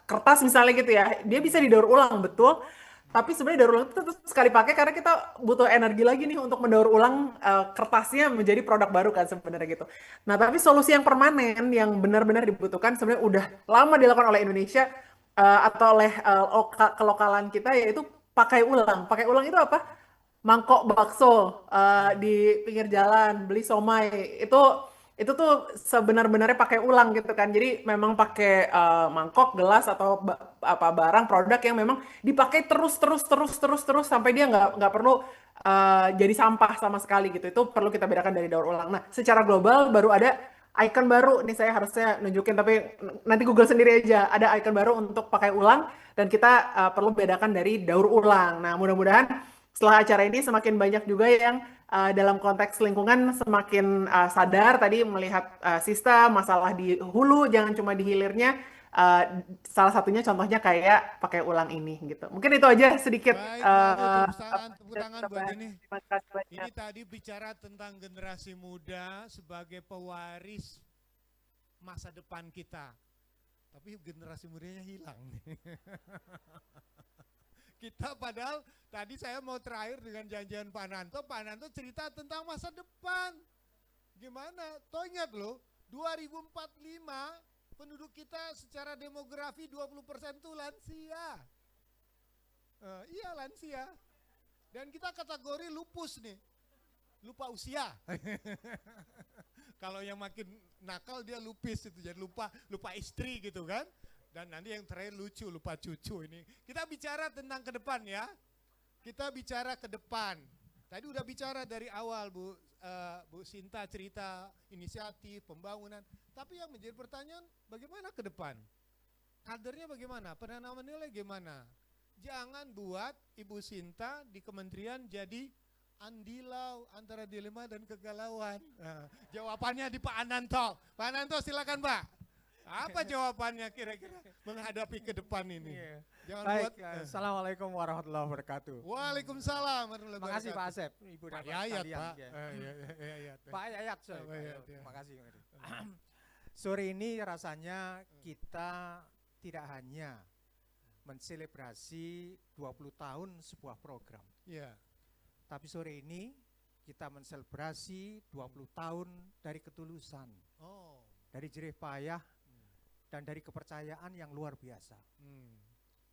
kertas misalnya gitu ya, dia bisa didaur ulang betul, tapi sebenarnya daur ulang itu tetap sekali pakai karena kita butuh energi lagi nih untuk mendaur ulang kertasnya menjadi produk baru kan sebenarnya gitu. Nah tapi solusi yang permanen yang benar-benar dibutuhkan sebenarnya udah lama dilakukan oleh Indonesia atau oleh kelokalan kita, yaitu pakai ulang. Pakai ulang itu apa? Mangkok bakso di pinggir jalan, beli somai, itu itu tuh sebenar-benarnya pakai ulang gitu kan. Jadi memang pakai mangkok, gelas atau barang produk yang memang dipakai terus sampai dia nggak perlu jadi sampah sama sekali gitu. Itu perlu kita bedakan dari daur ulang. Nah, secara global baru ada icon baru, nih saya harusnya nunjukin tapi nanti Google sendiri aja, ada icon baru untuk pakai ulang dan kita perlu bedakan dari daur ulang. Nah, mudah-mudahan setelah acara ini semakin banyak juga yang dalam konteks lingkungan semakin sadar tadi melihat sistem, masalah di hulu, jangan cuma di hilirnya. Salah satunya contohnya kayak pakai ulang ini gitu. Mungkin itu aja sedikit. Tepuk tangan buat ini. Ini tadi bicara tentang generasi muda sebagai pewaris masa depan kita. Tapi generasi mudanya hilang nih. Kita padahal tadi saya mau terakhir dengan janjian Pak Nanto cerita tentang masa depan. Gimana? Toh ingat loh, 2045 penduduk kita secara demografi 20% itu lansia. Iya lansia. Dan kita kategori lupus nih, lupa usia. Kalau yang makin nakal dia lupis itu, jadi lupa istri gitu kan. Dan nanti yang terakhir lucu, lupa cucu ini. Kita bicara tentang ke depan ya. Kita bicara ke depan. Tadi udah bicara dari awal Bu Sinta cerita inisiatif, pembangunan. Tapi yang menjadi pertanyaan bagaimana ke depan? Kadernya bagaimana? Penanaman nilai gimana? Jangan buat Ibu Sinta di kementerian jadi andilau antara dilema dan kegalauan. Nah, jawabannya di Pak Ananto. Pak Ananto silakan Pak. Apa jawabannya kira-kira menghadapi ke depan ini? Jangan baik, buat. Assalamualaikum warahmatullahi wabarakatuh. Waalaikumsalam warahmatullahi wabarakatuh. Makasih Pak Asep, Ibu dan Pak Yayat, sekalian. Pak. Pak Yayat, sorry. Pak Yayat, ya. Makasih. Sore ini rasanya kita tidak hanya menselebrasi 20 tahun sebuah program. Iya. Tapi sore ini kita menselebrasi 20 tahun dari ketulusan. Dari jerih payah dan dari kepercayaan yang luar biasa.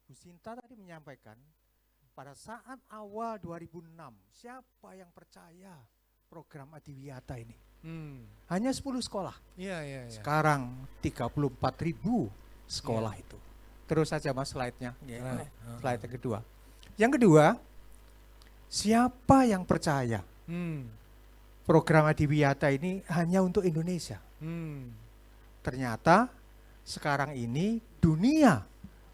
Bu Sinta tadi menyampaikan pada saat awal 2006 siapa yang percaya program Adiwiyata ini? Hanya 10 sekolah. Iya. Sekarang 34.000 sekolah itu. Terus saja Mas slide-nya. Slide yang kedua. Yang kedua, siapa yang percaya program Adiwiyata ini hanya untuk Indonesia? Ternyata sekarang ini dunia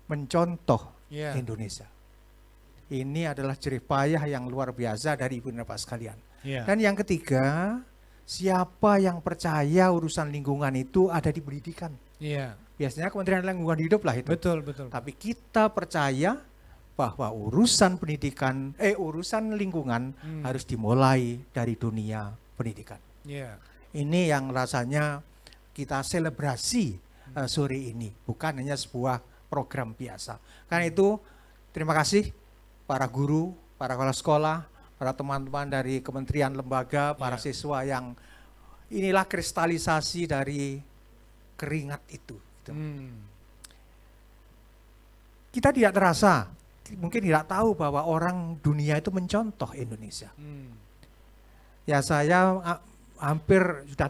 mencontoh Indonesia. Ini adalah jerih payah yang luar biasa dari Ibu dan Bapak sekalian. Dan yang ketiga, siapa yang percaya urusan lingkungan itu ada di pendidikan? Biasanya Kementerian Lingkungan Hidup lah itu. Betul. Tapi kita percaya bahwa urusan pendidikan, urusan lingkungan harus dimulai dari dunia pendidikan. Ini yang rasanya kita selebrasi sore ini, bukan hanya sebuah program biasa. Karena itu terima kasih para guru, para kepala sekolah, para teman-teman dari kementerian lembaga, para siswa yang inilah kristalisasi dari keringat itu. Kita tidak terasa, mungkin tidak tahu bahwa orang dunia itu mencontoh Indonesia. Ya saya hampir sudah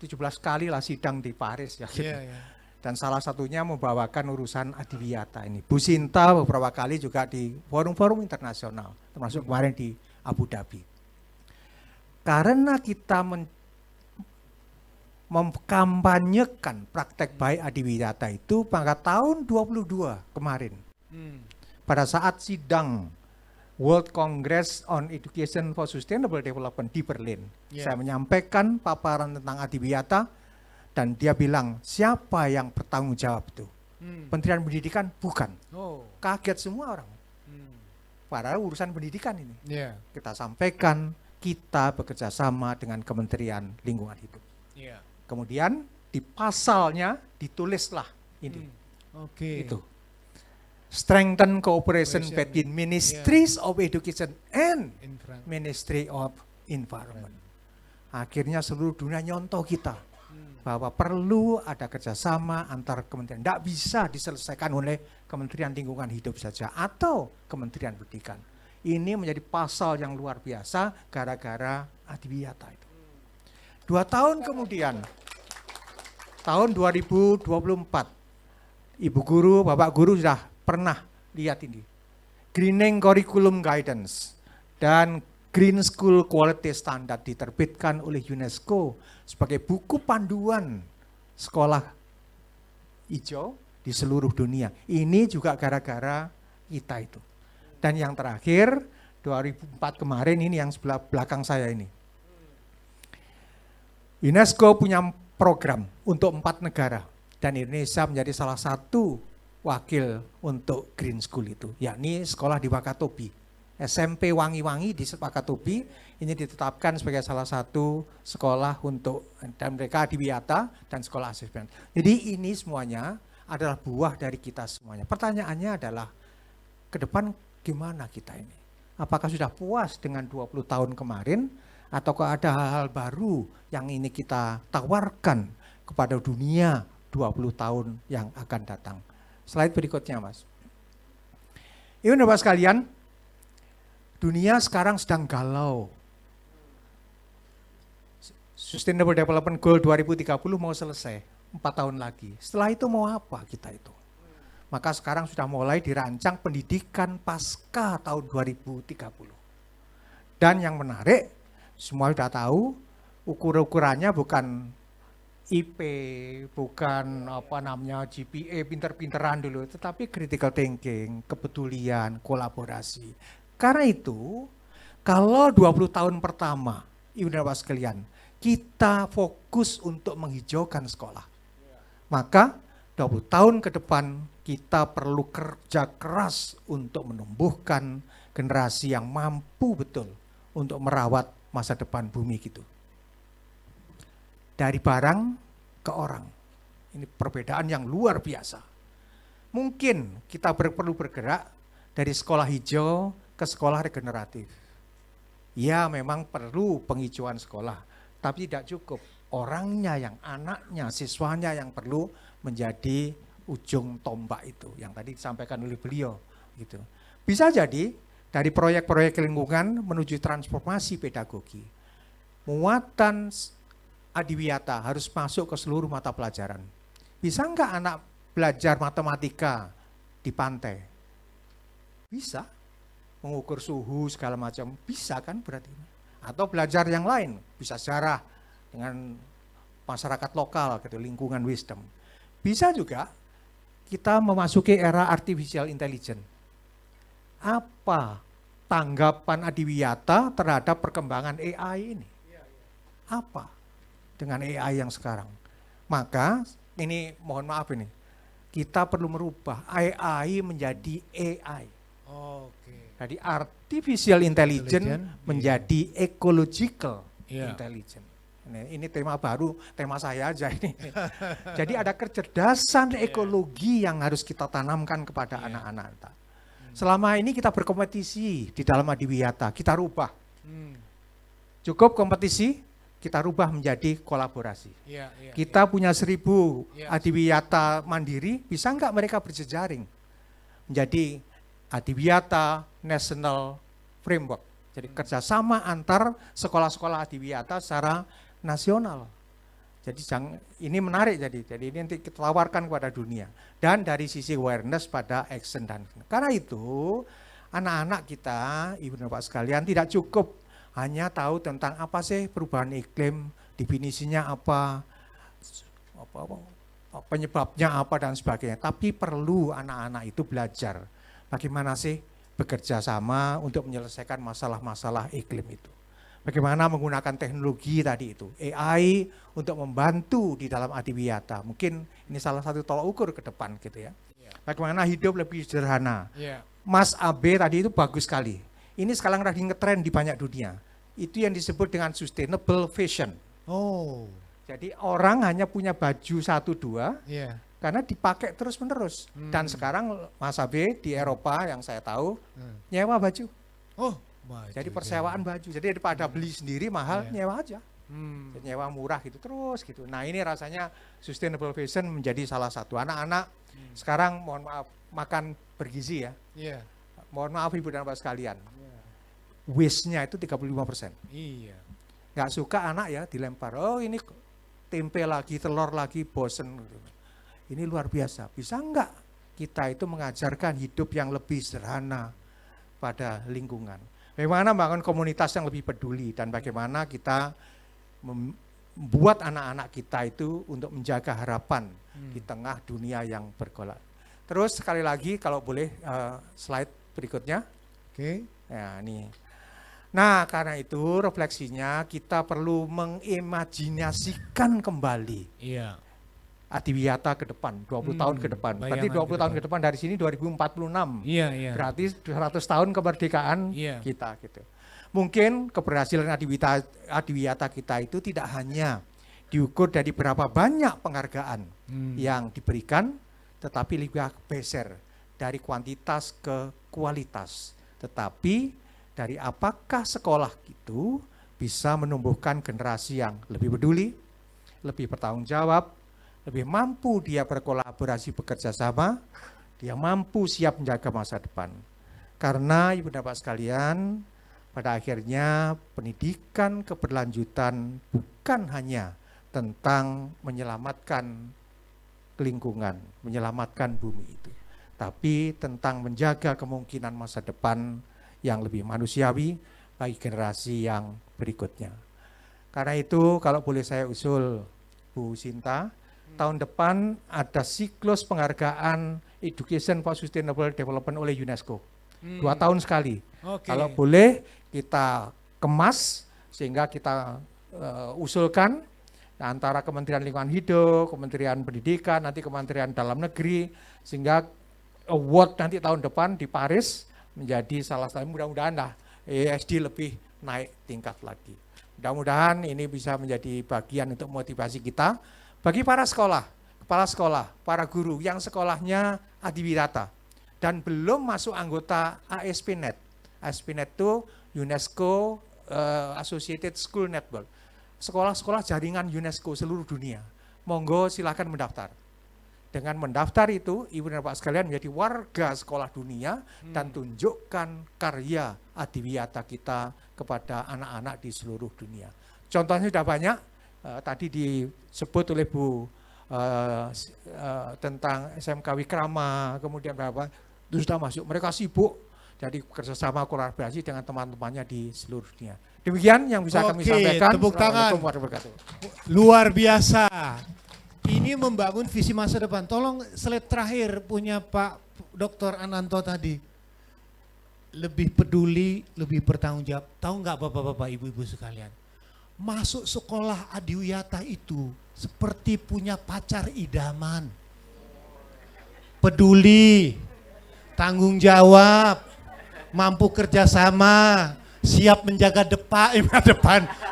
17 kali lah sidang di Paris ya. Gitu. Dan salah satunya membawakan urusan Adiwiyata ini. Bu Sinta beberapa kali juga di forum-forum internasional, termasuk kemarin di Abu Dhabi. Karena kita mengkampanyekan praktek baik Adiwiyata itu pada tahun 22 kemarin. Pada saat sidang World Congress on Education for Sustainable Development di Berlin. Saya menyampaikan paparan tentang Adiwiyata. Dan dia bilang, siapa yang bertanggung jawab itu? Kementerian Pendidikan? Bukan. Kaget semua orang. Padahal urusan pendidikan ini. Kita sampaikan, kita bekerja sama dengan Kementerian Lingkungan Hidup. Kemudian di pasalnya ditulislah ini. Itu. Strengthen cooperation between Ministries of Education and Ministry of Environment. Akhirnya seluruh dunia nyontoh kita. Bahwa perlu ada kerjasama antar kementerian. Tidak bisa diselesaikan oleh Kementerian Lingkungan Hidup saja atau Kementerian Pendidikan. Ini menjadi pasal yang luar biasa gara-gara Adiwiyata itu. 2 tahun kemudian tahun 2024. Ibu guru, Bapak guru sudah pernah lihat ini. Greening Curriculum Guidance dan Green School Quality Standard diterbitkan oleh UNESCO sebagai buku panduan sekolah hijau di seluruh dunia. Ini juga gara-gara kita itu. Dan yang terakhir, 2004 kemarin ini yang sebelah belakang saya ini. UNESCO punya program untuk 4 negara dan Indonesia menjadi salah satu wakil untuk Green School itu, yakni sekolah di Wakatobi. SMP Wangi-Wangi di Wakatobi ini ditetapkan sebagai salah satu sekolah untuk, dan mereka adiwiyata dan sekolah asesmen. Jadi ini semuanya adalah buah dari kita semuanya. Pertanyaannya adalah ke depan gimana kita ini? Apakah sudah puas dengan 20 tahun kemarin ataukah ada hal-hal baru yang ini kita tawarkan kepada dunia 20 tahun yang akan datang? Slide berikutnya, Mas. Ibu dan Bapak sekalian, dunia sekarang sedang galau. Sustainable Development Goal 2030 mau selesai, 4 tahun lagi. Setelah itu mau apa kita itu? Maka sekarang sudah mulai dirancang pendidikan pasca tahun 2030. Dan yang menarik, semua sudah tahu, ukurannya bukan IP, bukan GPA, pinter-pinteran dulu, tetapi critical thinking, kepedulian, kolaborasi. Karena itu, kalau 20 tahun pertama, Ibu dan Bapak sekalian, kita fokus untuk menghijaukan sekolah. Maka 20 tahun ke depan kita perlu kerja keras untuk menumbuhkan generasi yang mampu betul untuk merawat masa depan bumi gitu. Dari barang ke orang. Ini perbedaan yang luar biasa. Mungkin kita perlu bergerak dari sekolah hijau ke sekolah regeneratif. Ya memang perlu penghijauan sekolah, tapi tidak cukup. Orangnya yang anaknya, siswanya yang perlu menjadi ujung tombak itu yang tadi disampaikan oleh beliau gitu. Bisa jadi dari proyek-proyek lingkungan menuju transformasi pedagogi. Muatan adiwiyata harus masuk ke seluruh mata pelajaran. Bisa enggak anak belajar matematika di pantai? Bisa. Mengukur suhu segala macam, bisa kan berarti. Atau belajar yang lain, bisa sejarah dengan masyarakat lokal gitu, lingkungan wisdom. Bisa juga kita memasuki era artificial intelligence. Apa tanggapan adiwiyata terhadap perkembangan AI ini? Apa dengan AI yang sekarang? Maka ini mohon maaf ini, kita perlu merubah AI menjadi AI. Jadi artificial intelligence menjadi ecological intelligence. Ini tema baru, tema saya aja ini. Jadi ada kecerdasan ekologi yang harus kita tanamkan kepada anak-anak. Selama ini kita berkompetisi di dalam adiwiyata, kita rubah. Cukup kompetisi, kita rubah menjadi kolaborasi. Kita punya 1000 adiwiyata mandiri, bisa enggak mereka berjejaring menjadi adiwiyata national framework. Jadi kerjasama antar sekolah-sekolah adiwiyata secara nasional. Jadi ini menarik jadi ini nanti kita tawarkan kepada dunia. Dan dari sisi awareness pada action dan karena itu anak-anak kita, Ibu dan Bapak sekalian, tidak cukup hanya tahu tentang apa sih perubahan iklim, definisinya apa penyebabnya apa dan sebagainya. Tapi perlu anak-anak itu belajar bagaimana sih bekerja sama untuk menyelesaikan masalah-masalah iklim itu. Bagaimana menggunakan teknologi tadi itu, AI untuk membantu di dalam adiwiyata. Mungkin ini salah satu tolak ukur ke depan gitu ya. Bagaimana hidup lebih sederhana. Mas Abe tadi itu bagus sekali. Ini sekarang lagi ngetren di banyak dunia. Itu yang disebut dengan sustainable fashion. Jadi orang hanya punya baju 1-2 karena dipakai terus-menerus. Dan sekarang Mas Abe di Eropa yang saya tahu nyewa baju. Jadi persewaan baju. Jadi daripada beli sendiri mahal, nyewa aja. Nyewa murah gitu terus gitu. Nah ini rasanya sustainable fashion menjadi salah satu. Anak-anak sekarang mohon maaf makan bergizi ya. Mohon maaf Ibu dan Bapak sekalian. Waste-nya itu 35%. Nggak suka anak ya dilempar. Oh ini tempe lagi, telur lagi, bosen. Ini luar biasa. Bisa enggak kita itu mengajarkan hidup yang lebih sederhana pada lingkungan? Bagaimana membangun komunitas yang lebih peduli dan bagaimana kita membuat anak-anak kita itu untuk menjaga harapan di tengah dunia yang bergolak. Terus sekali lagi kalau boleh slide berikutnya. Oke. Ya, ini. Nah, karena itu refleksinya kita perlu mengimajinasikan kembali. Iya. Adiwiyata ke depan, 20 tahun ke depan. Berarti 20 tahun ke depan dari sini 2046. Iya. Berarti 200 tahun kemerdekaan kita gitu. Mungkin keberhasilan adiwiyata kita itu tidak hanya diukur dari berapa banyak penghargaan yang diberikan, tetapi lebih geser dari kuantitas ke kualitas. Tetapi dari apakah sekolah itu bisa menumbuhkan generasi yang lebih peduli, lebih bertanggung jawab, lebih mampu dia berkolaborasi bekerja sama, dia mampu siap menjaga masa depan. Karena Ibu dan Bapak sekalian, pada akhirnya pendidikan keberlanjutan bukan hanya tentang menyelamatkan lingkungan, menyelamatkan bumi itu, tapi tentang menjaga kemungkinan masa depan yang lebih manusiawi bagi generasi yang berikutnya. Karena itu kalau boleh saya usul Bu Sinta, tahun depan ada siklus penghargaan Education for Sustainable Development oleh UNESCO. 2 tahun sekali. Kalau boleh kita kemas sehingga kita usulkan antara Kementerian Lingkungan Hidup, Kementerian Pendidikan, nanti Kementerian Dalam Negeri, sehingga award nanti tahun depan di Paris menjadi salah satu, mudah-mudahan lah ESD lebih naik tingkat lagi. Mudah-mudahan ini bisa menjadi bagian untuk motivasi kita bagi para sekolah, kepala sekolah, para guru yang sekolahnya adiwiyata dan belum masuk anggota ASP.NET. ASP.NET itu UNESCO Associated School Network. Sekolah-sekolah jaringan UNESCO seluruh dunia. Monggo silakan mendaftar. Dengan mendaftar itu, Ibu dan Bapak sekalian menjadi warga sekolah dunia dan tunjukkan karya adiwiyata kita kepada anak-anak di seluruh dunia. Contohnya sudah banyak, tadi disebut oleh Bu tentang SMK Wikrama, kemudian berapa, itu sudah masuk. Mereka sibuk, jadi kerjasama kolaborasi dengan teman-temannya di seluruh dunia. Demikian yang bisa kami sampaikan. Tepuk tangan. Luar biasa. Ini membangun visi masa depan. Tolong slide terakhir punya Pak Dr. Ananto tadi. Lebih peduli, lebih bertanggung jawab. Tahu nggak Bapak-bapak, Ibu-ibu sekalian? Masuk sekolah adiwiyata itu seperti punya pacar idaman. Peduli, tanggung jawab, mampu kerjasama, siap menjaga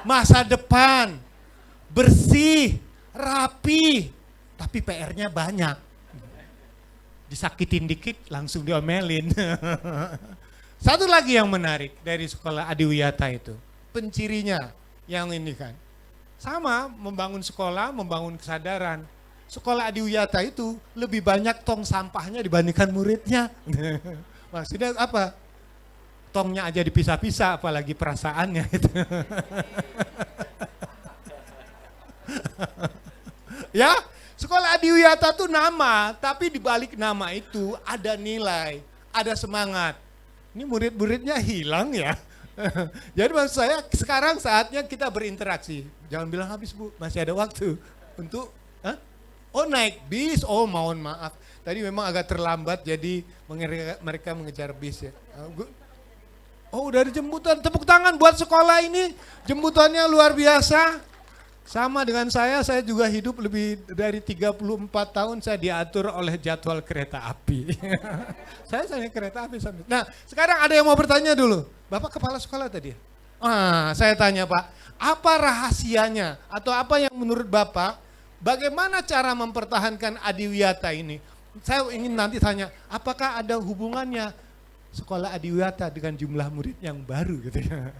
masa depan, bersih, rapi, tapi PR-nya banyak. Disakitin dikit langsung diomelin. Satu lagi yang menarik dari sekolah adiwiyata itu, pencirinya yang ini kan. Sama membangun sekolah, membangun kesadaran. Sekolah adiwiyata itu lebih banyak tong sampahnya dibandingkan muridnya. Maksudnya apa? Tongnya aja dipisah-pisah, apalagi perasaannya itu. Ya, sekolah adiwiyata itu nama, tapi di balik nama itu ada nilai, ada semangat. Ini murid-muridnya hilang ya. Jadi maksud saya sekarang saatnya kita berinteraksi. Jangan bilang habis Bu, masih ada waktu untuk naik bis. Oh mohon maaf, tadi memang agak terlambat jadi mereka mengejar bis ya. Oh udah ada jemputan, tepuk tangan buat sekolah ini, jemputannya luar biasa. Sama dengan saya juga hidup lebih dari 34 tahun saya diatur oleh jadwal kereta api. Saya naik kereta api sampai. Nah sekarang ada yang mau bertanya dulu. Bapak kepala sekolah tadi? Saya tanya Pak, apa rahasianya atau apa yang menurut Bapak, bagaimana cara mempertahankan adiwiyata ini? Saya ingin nanti tanya, apakah ada hubungannya sekolah adiwiyata dengan jumlah murid yang baru gitu ya?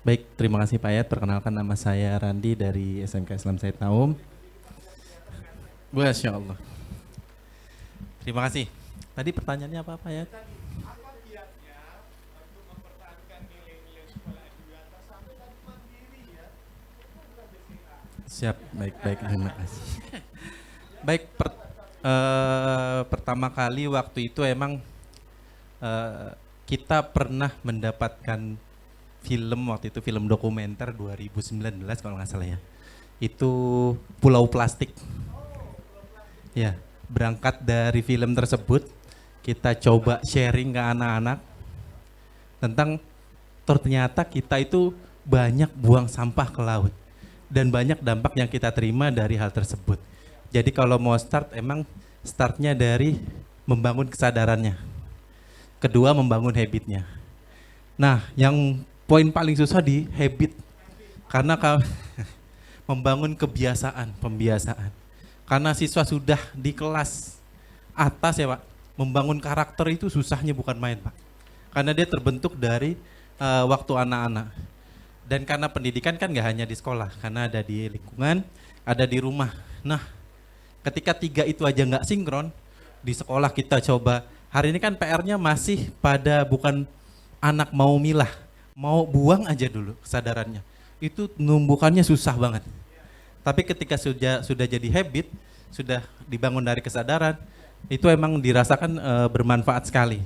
Baik, terima kasih Pak Yat. Perkenalkan nama saya Randi dari SMK Islam Said Naum. Masya Allah. Terima kasih. Tadi pertanyaannya apa Pak Yat? Apa kiatnya untuk mempertahankan nilai-nilai sekolah adiwiyata sampai tadi Siap, baik, terima kasih. Baik, pertama kali waktu itu emang kita pernah mendapatkan film waktu itu, film dokumenter 2019 kalau nggak salah ya. Itu Pulau Plastik. Ya, berangkat dari film tersebut, kita coba sharing ke anak-anak tentang ternyata kita itu banyak buang sampah ke laut dan banyak dampak yang kita terima dari hal tersebut. Jadi kalau mau start, emang startnya dari membangun kesadarannya. Kedua, membangun habitnya. Nah, yang poin paling susah di habit, karena membangun pembiasaan. Karena siswa sudah di kelas atas ya Pak, membangun karakter itu susahnya bukan main Pak. Karena dia terbentuk dari waktu anak-anak. Dan karena pendidikan kan gak hanya di sekolah, karena ada di lingkungan, ada di rumah. Nah, ketika 3 itu aja gak sinkron, di sekolah kita coba, hari ini kan PR-nya masih pada bukan anak mau milah, mau buang aja dulu kesadarannya. Itu numbukannya susah banget. Tapi ketika sudah jadi habit, sudah dibangun dari kesadaran, itu emang dirasakan bermanfaat sekali.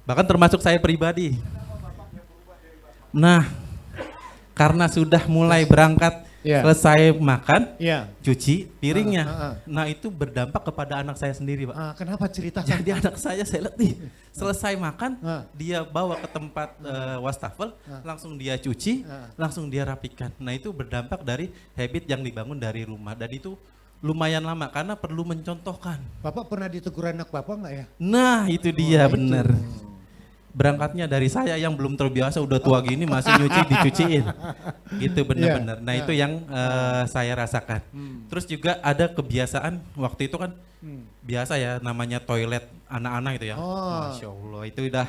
Bahkan termasuk saya pribadi. Nah, karena sudah mulai berangkat, selesai makan, cuci piringnya. Nah, itu berdampak kepada anak saya sendiri, Pak. Kenapa ceritakan? Jadi anak saya lihat nih, selesai makan, dia bawa ke tempat wastafel, langsung dia cuci, langsung dia rapikan. Nah, itu berdampak dari habit yang dibangun dari rumah. Dan itu lumayan lama karena perlu mencontohkan. Bapak pernah ditegur anak Bapak nggak ya? Nah, itu dia bener. Berangkatnya dari saya yang belum terbiasa, udah tua gini masih dicuciin. Gitu bener-bener. Nah, itu yang saya rasakan. Terus juga ada kebiasaan waktu itu kan biasa ya, namanya toilet anak-anak itu ya. Masya Allah, itu udah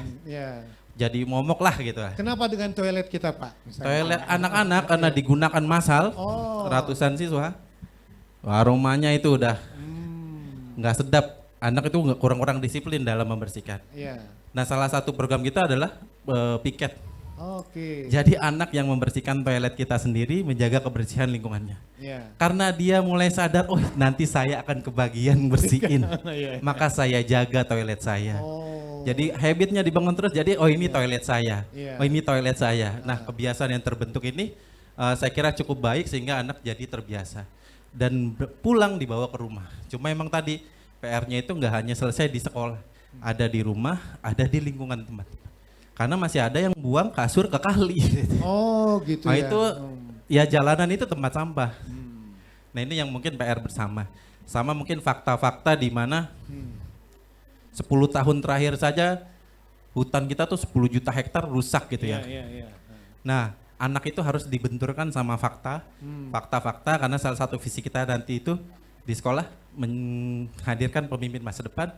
jadi momok lah gitu. Kenapa dengan toilet kita Pak? Misalnya. Toilet anak-anak karena digunakan massal, ratusan siswa. Aromanya itu udah nggak sedap. Anak itu kurang-kurang disiplin dalam membersihkan. Nah, salah satu program kita adalah piket. Jadi anak yang membersihkan toilet kita sendiri, menjaga kebersihan lingkungannya. Karena dia mulai sadar, oh nanti saya akan kebagian bersihin, maka saya jaga toilet saya. Jadi habitnya dibangun terus, jadi oh ini toilet saya, oh ini toilet saya. Nah, kebiasaan yang terbentuk ini saya kira cukup baik sehingga anak jadi terbiasa. Dan pulang dibawa ke rumah. Cuma emang tadi PR-nya itu nggak hanya selesai di sekolah, ada di rumah, ada di lingkungan tempat. Karena masih ada yang buang kasur ke kali. Oh gitu nah, ya. itu ya jalanan itu tempat sampah. Nah, ini yang mungkin PR bersama. Sama mungkin fakta-fakta di mana 10 tahun terakhir saja hutan kita tuh 10 juta hektar rusak gitu ya. Nah, anak itu harus dibenturkan sama fakta-fakta karena salah satu visi kita nanti itu di sekolah menghadirkan pemimpin masa depan.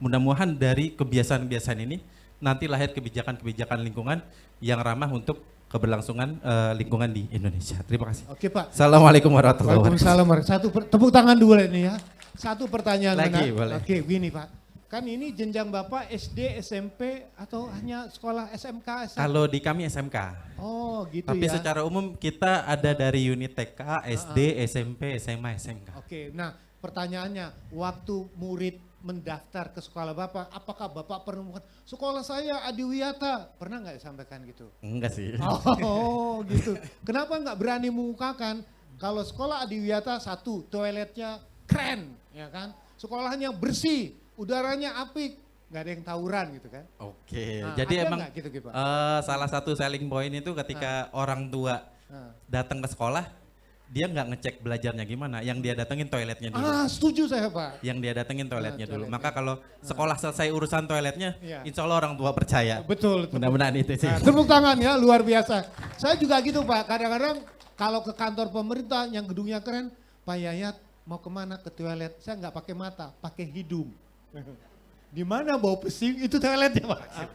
Mudah-mudahan dari kebiasaan-kebiasaan ini nanti lahir kebijakan-kebijakan lingkungan yang ramah untuk keberlangsungan lingkungan di Indonesia. Terima kasih. Oke Pak. Assalamualaikum warahmatullahi wabarakatuh. Waalaikumsalam. Tepuk tangan dulu ini ya. Satu pertanyaan lagi boleh. Oke, gini Pak. Kan ini jenjang Bapak SD, SMP atau hanya sekolah SMK? Kalau di kami SMK. Oh gitu. Tapi ya. secara umum kita ada dari unit TK, SD, SMP, SMA, SMK. Oke, nah pertanyaannya, waktu murid mendaftar ke sekolah Bapak, apakah Bapak pernah mengatakan, sekolah saya Adiwiyata, pernah nggak disampaikan gitu? Enggak sih. Oh gitu. Kenapa nggak berani mengungkapkan kalau sekolah Adiwiyata satu, toiletnya keren, ya kan? Sekolahnya bersih, udaranya apik, nggak ada yang tawuran gitu kan? Oke, Nah, jadi ada emang gitu, Pak? salah satu selling point itu ketika orang tua datang ke sekolah, dia nggak ngecek belajarnya gimana, yang dia datengin toiletnya dulu. Setuju saya Pak. Yang dia datengin toiletnya dulu. Maka kalau sekolah selesai urusan toiletnya, insya Allah orang tua percaya. Betul. Mudah-mudahan itu sih. Tepuk tangan ya, luar biasa. Saya juga gitu Pak, kadang-kadang kalau ke kantor pemerintah yang gedungnya keren, Pak Yayat mau kemana ke toilet, saya nggak pakai mata, pakai hidung. Di mana bau pesing itu toiletnya Pak.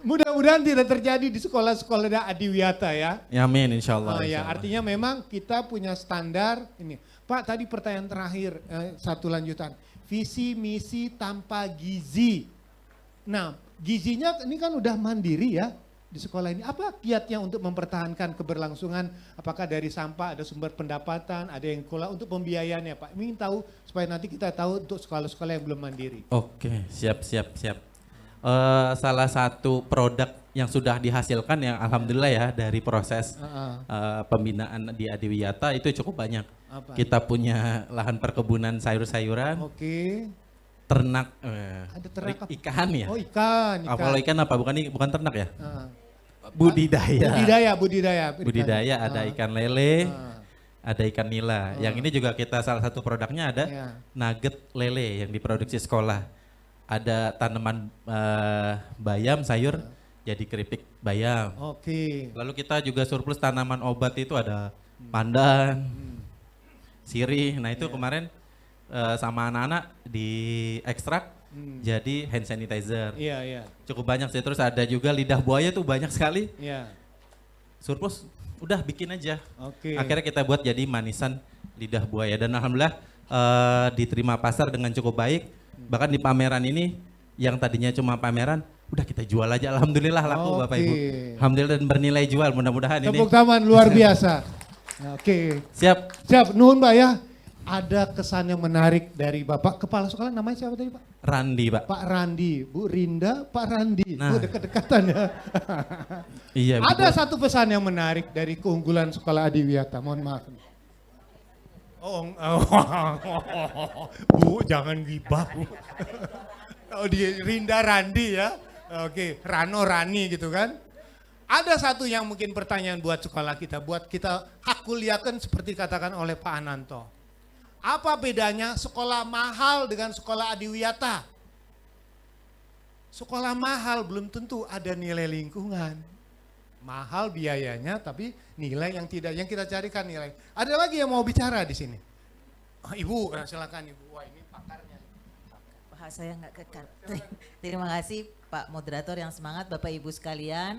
Mudah-mudahan tidak terjadi di sekolah-sekolah Adiwiyata ya. Ya amin insya Allah. Ya, artinya memang kita punya standar ini. Pak tadi pertanyaan terakhir, satu lanjutan. Visi misi tanpa gizi. Nah gizinya ini kan udah mandiri ya. di sekolah ini? Apa kiatnya untuk mempertahankan keberlangsungan? Apakah dari sampah ada sumber pendapatan, ada yang sekolah untuk pembiayaannya Pak? Ingin tahu supaya nanti kita tahu untuk sekolah-sekolah yang belum mandiri. Oke, siap. Salah satu produk yang sudah dihasilkan yang alhamdulillah ya dari proses pembinaan di Adiwiyata itu cukup banyak. Apa? Kita punya lahan perkebunan sayur-sayuran. Oke. Ternak, ada ternak ikan ya. Oh ikan. Kalau ikan apa? Bukan ternak ya? Budidaya. Budidaya ada ikan lele, ada ikan nila. Yang ini juga kita salah satu produknya ada nugget lele yang diproduksi sekolah. Ada tanaman bayam sayur jadi keripik bayam. Oke. Lalu kita juga surplus tanaman obat itu ada pandan, sirih. Nah itu kemarin sama anak-anak di ekstrak jadi hand sanitizer. Iya. Cukup banyak sih. Terus ada juga lidah buaya tuh banyak sekali. Iya. Surplus udah bikin aja. Oke. Akhirnya kita buat jadi manisan lidah buaya dan alhamdulillah diterima pasar dengan cukup baik. Bahkan di pameran ini yang tadinya cuma pameran udah kita jual aja, alhamdulillah laku Bapak Ibu. Alhamdulillah dan bernilai jual, mudah-mudahan ini. Tepuk tangan luar biasa. Oke. Siap, nuhun Pak ya. Ada kesan yang menarik dari Bapak Kepala Sekolah, namanya siapa tadi Pak? Randi Pak. Pak Randi, Bu Rinda, Pak Randi. Nah. Dekat-dekatan ya. Iya. Ada satu pesan yang menarik dari keunggulan Sekolah Adiwiyata, mohon maaf. Bu jangan gibah Bu. Oh di Rinda Randi ya. Oke, Rano Rani gitu kan. Ada satu yang mungkin pertanyaan buat sekolah kita, buat kita hakuliakan seperti katakan oleh Pak Ananto. Apa bedanya sekolah mahal dengan sekolah Adiwiyata? Sekolah mahal belum tentu ada nilai lingkungan. Mahal biayanya tapi nilai yang tidak, yang kita carikan nilai. Ada lagi yang mau bicara di sini? Oh, Ibu, silakan Ibu. Wah ini pakarnya. Bahasa yang nggak kekal. Terima kasih Pak Moderator yang semangat, Bapak Ibu sekalian.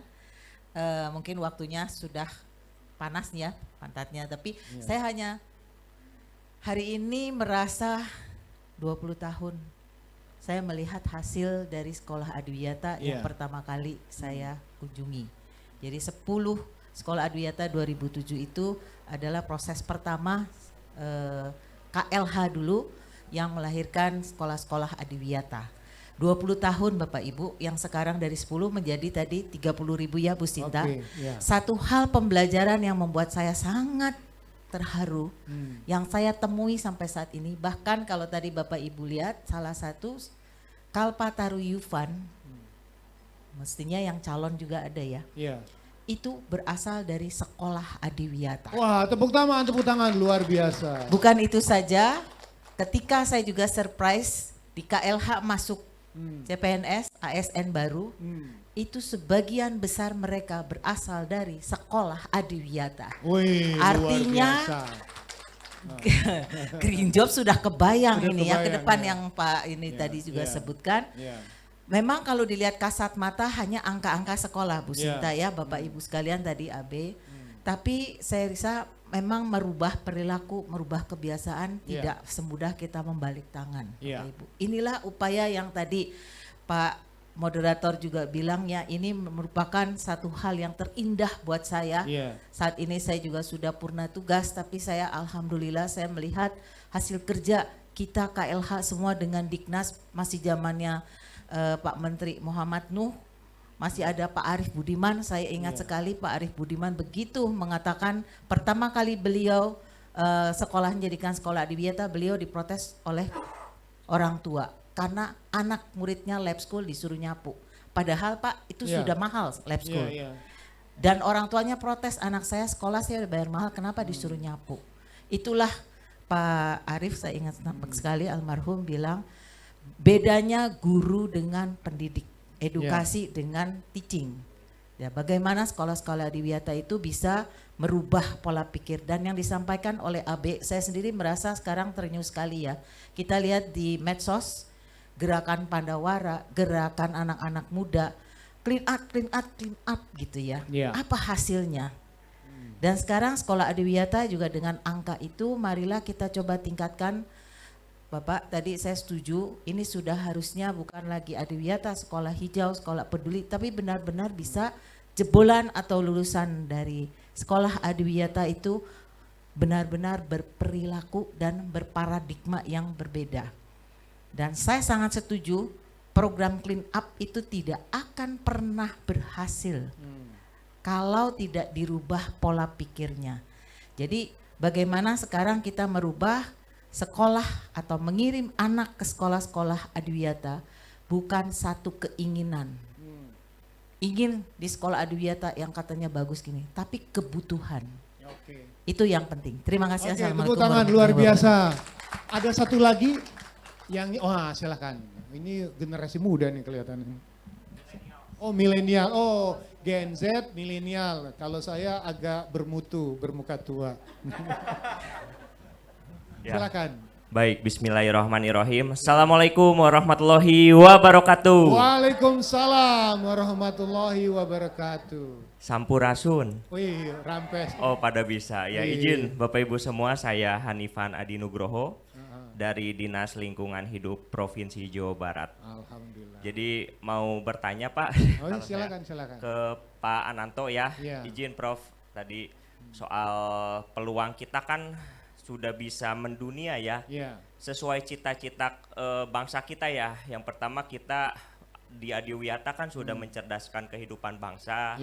Mungkin waktunya sudah panas ya pantatnya, tapi saya hanya hari ini merasa 20 tahun saya melihat hasil dari Sekolah Adiwiyata yang pertama kali saya kunjungi. Jadi 10 Sekolah Adiwiyata 2007 itu adalah proses pertama KLH dulu yang melahirkan sekolah-sekolah Adiwiyata. 20 tahun Bapak Ibu, yang sekarang dari 10 menjadi tadi 30.000 ya Bu Sinta. Satu hal pembelajaran yang membuat saya sangat terharu, yang saya temui sampai saat ini, bahkan kalau tadi Bapak Ibu lihat salah satu Kalpataru Yufan, mestinya yang calon juga ada ya, itu berasal dari Sekolah Adiwiyata. Wah tepuk tangan luar biasa. Bukan itu saja, ketika saya juga surprise di KLH masuk CPNS, ASN baru, itu sebagian besar mereka berasal dari Sekolah Adiwiyata. Artinya green job sudah kebayang ini ya ke depan yang Pak ini tadi juga sebutkan. Memang kalau dilihat kasat mata hanya angka-angka sekolah Bu Sinta ya Bapak Ibu sekalian tadi AB. Tapi saya rasa memang merubah perilaku, merubah kebiasaan tidak semudah kita membalik tangan Bapak Ibu. Inilah upaya yang tadi Pak Moderator juga bilang ya, ini merupakan satu hal yang terindah buat saya. Saat ini saya juga sudah purna tugas, tapi saya alhamdulillah saya melihat hasil kerja kita KLH semua dengan Diknas, masih zamannya Pak Menteri Muhammad Nuh, masih ada Pak Arief Budiman. Saya ingat sekali Pak Arief Budiman begitu mengatakan pertama kali beliau sekolah menjadikan Sekolah Adiwiyata, beliau diprotes oleh orang tua. Karena anak muridnya lab school disuruh nyapu. Padahal Pak itu sudah mahal lab school. Dan orang tuanya protes, anak saya sekolah saya udah bayar mahal, kenapa disuruh nyapu. Itulah Pak Arief, saya ingat sekali almarhum bilang, bedanya guru dengan pendidik, edukasi dengan teaching. Ya, bagaimana sekolah-sekolah Adiwiyata itu bisa merubah pola pikir. Dan yang disampaikan oleh AB, saya sendiri merasa sekarang ternyuh sekali ya. Kita lihat di medsos, gerakan Pandawara, gerakan anak-anak muda, clean up gitu ya. Apa hasilnya? Dan sekarang Sekolah Adiwiyata juga dengan angka itu, marilah kita coba tingkatkan. Bapak tadi saya setuju, ini sudah harusnya bukan lagi Adiwiyata, sekolah hijau, sekolah peduli, tapi benar-benar bisa jebolan atau lulusan dari sekolah adiwiyata itu benar-benar berperilaku dan berparadigma yang berbeda. Dan saya sangat setuju program clean up itu tidak akan pernah berhasil kalau tidak dirubah pola pikirnya. Jadi bagaimana sekarang kita merubah sekolah atau mengirim anak ke sekolah-sekolah adiwiyata bukan satu keinginan. Ingin di sekolah adiwiyata yang katanya bagus gini, tapi kebutuhan. Itu yang penting. Terima kasih. Assalamualaikum. Tepuk tangan luar biasa. Ada satu lagi yang, silakan. Ini generasi muda nih kelihatannya. Oh milenial, Gen Z milenial. Kalau saya agak bermuka tua. Silakan. Baik, bismillahirrahmanirrahim. Assalamualaikum warahmatullahi wabarakatuh. Waalaikumsalam warahmatullahi wabarakatuh. Sampurasun. Wih, rampes. Oh, pada bisa. Ya, izin Bapak Ibu semua, saya Hanifan Adi Nugroho dari Dinas Lingkungan Hidup Provinsi Jawa Barat. Alhamdulillah. Jadi mau bertanya Pak, silakan. ke Pak Ananto ya. Yeah. Izin Prof, tadi soal peluang kita kan sudah bisa mendunia ya, sesuai cita-cita bangsa kita ya. Yang pertama kita di Adiwiyata kan sudah mencerdaskan kehidupan bangsa,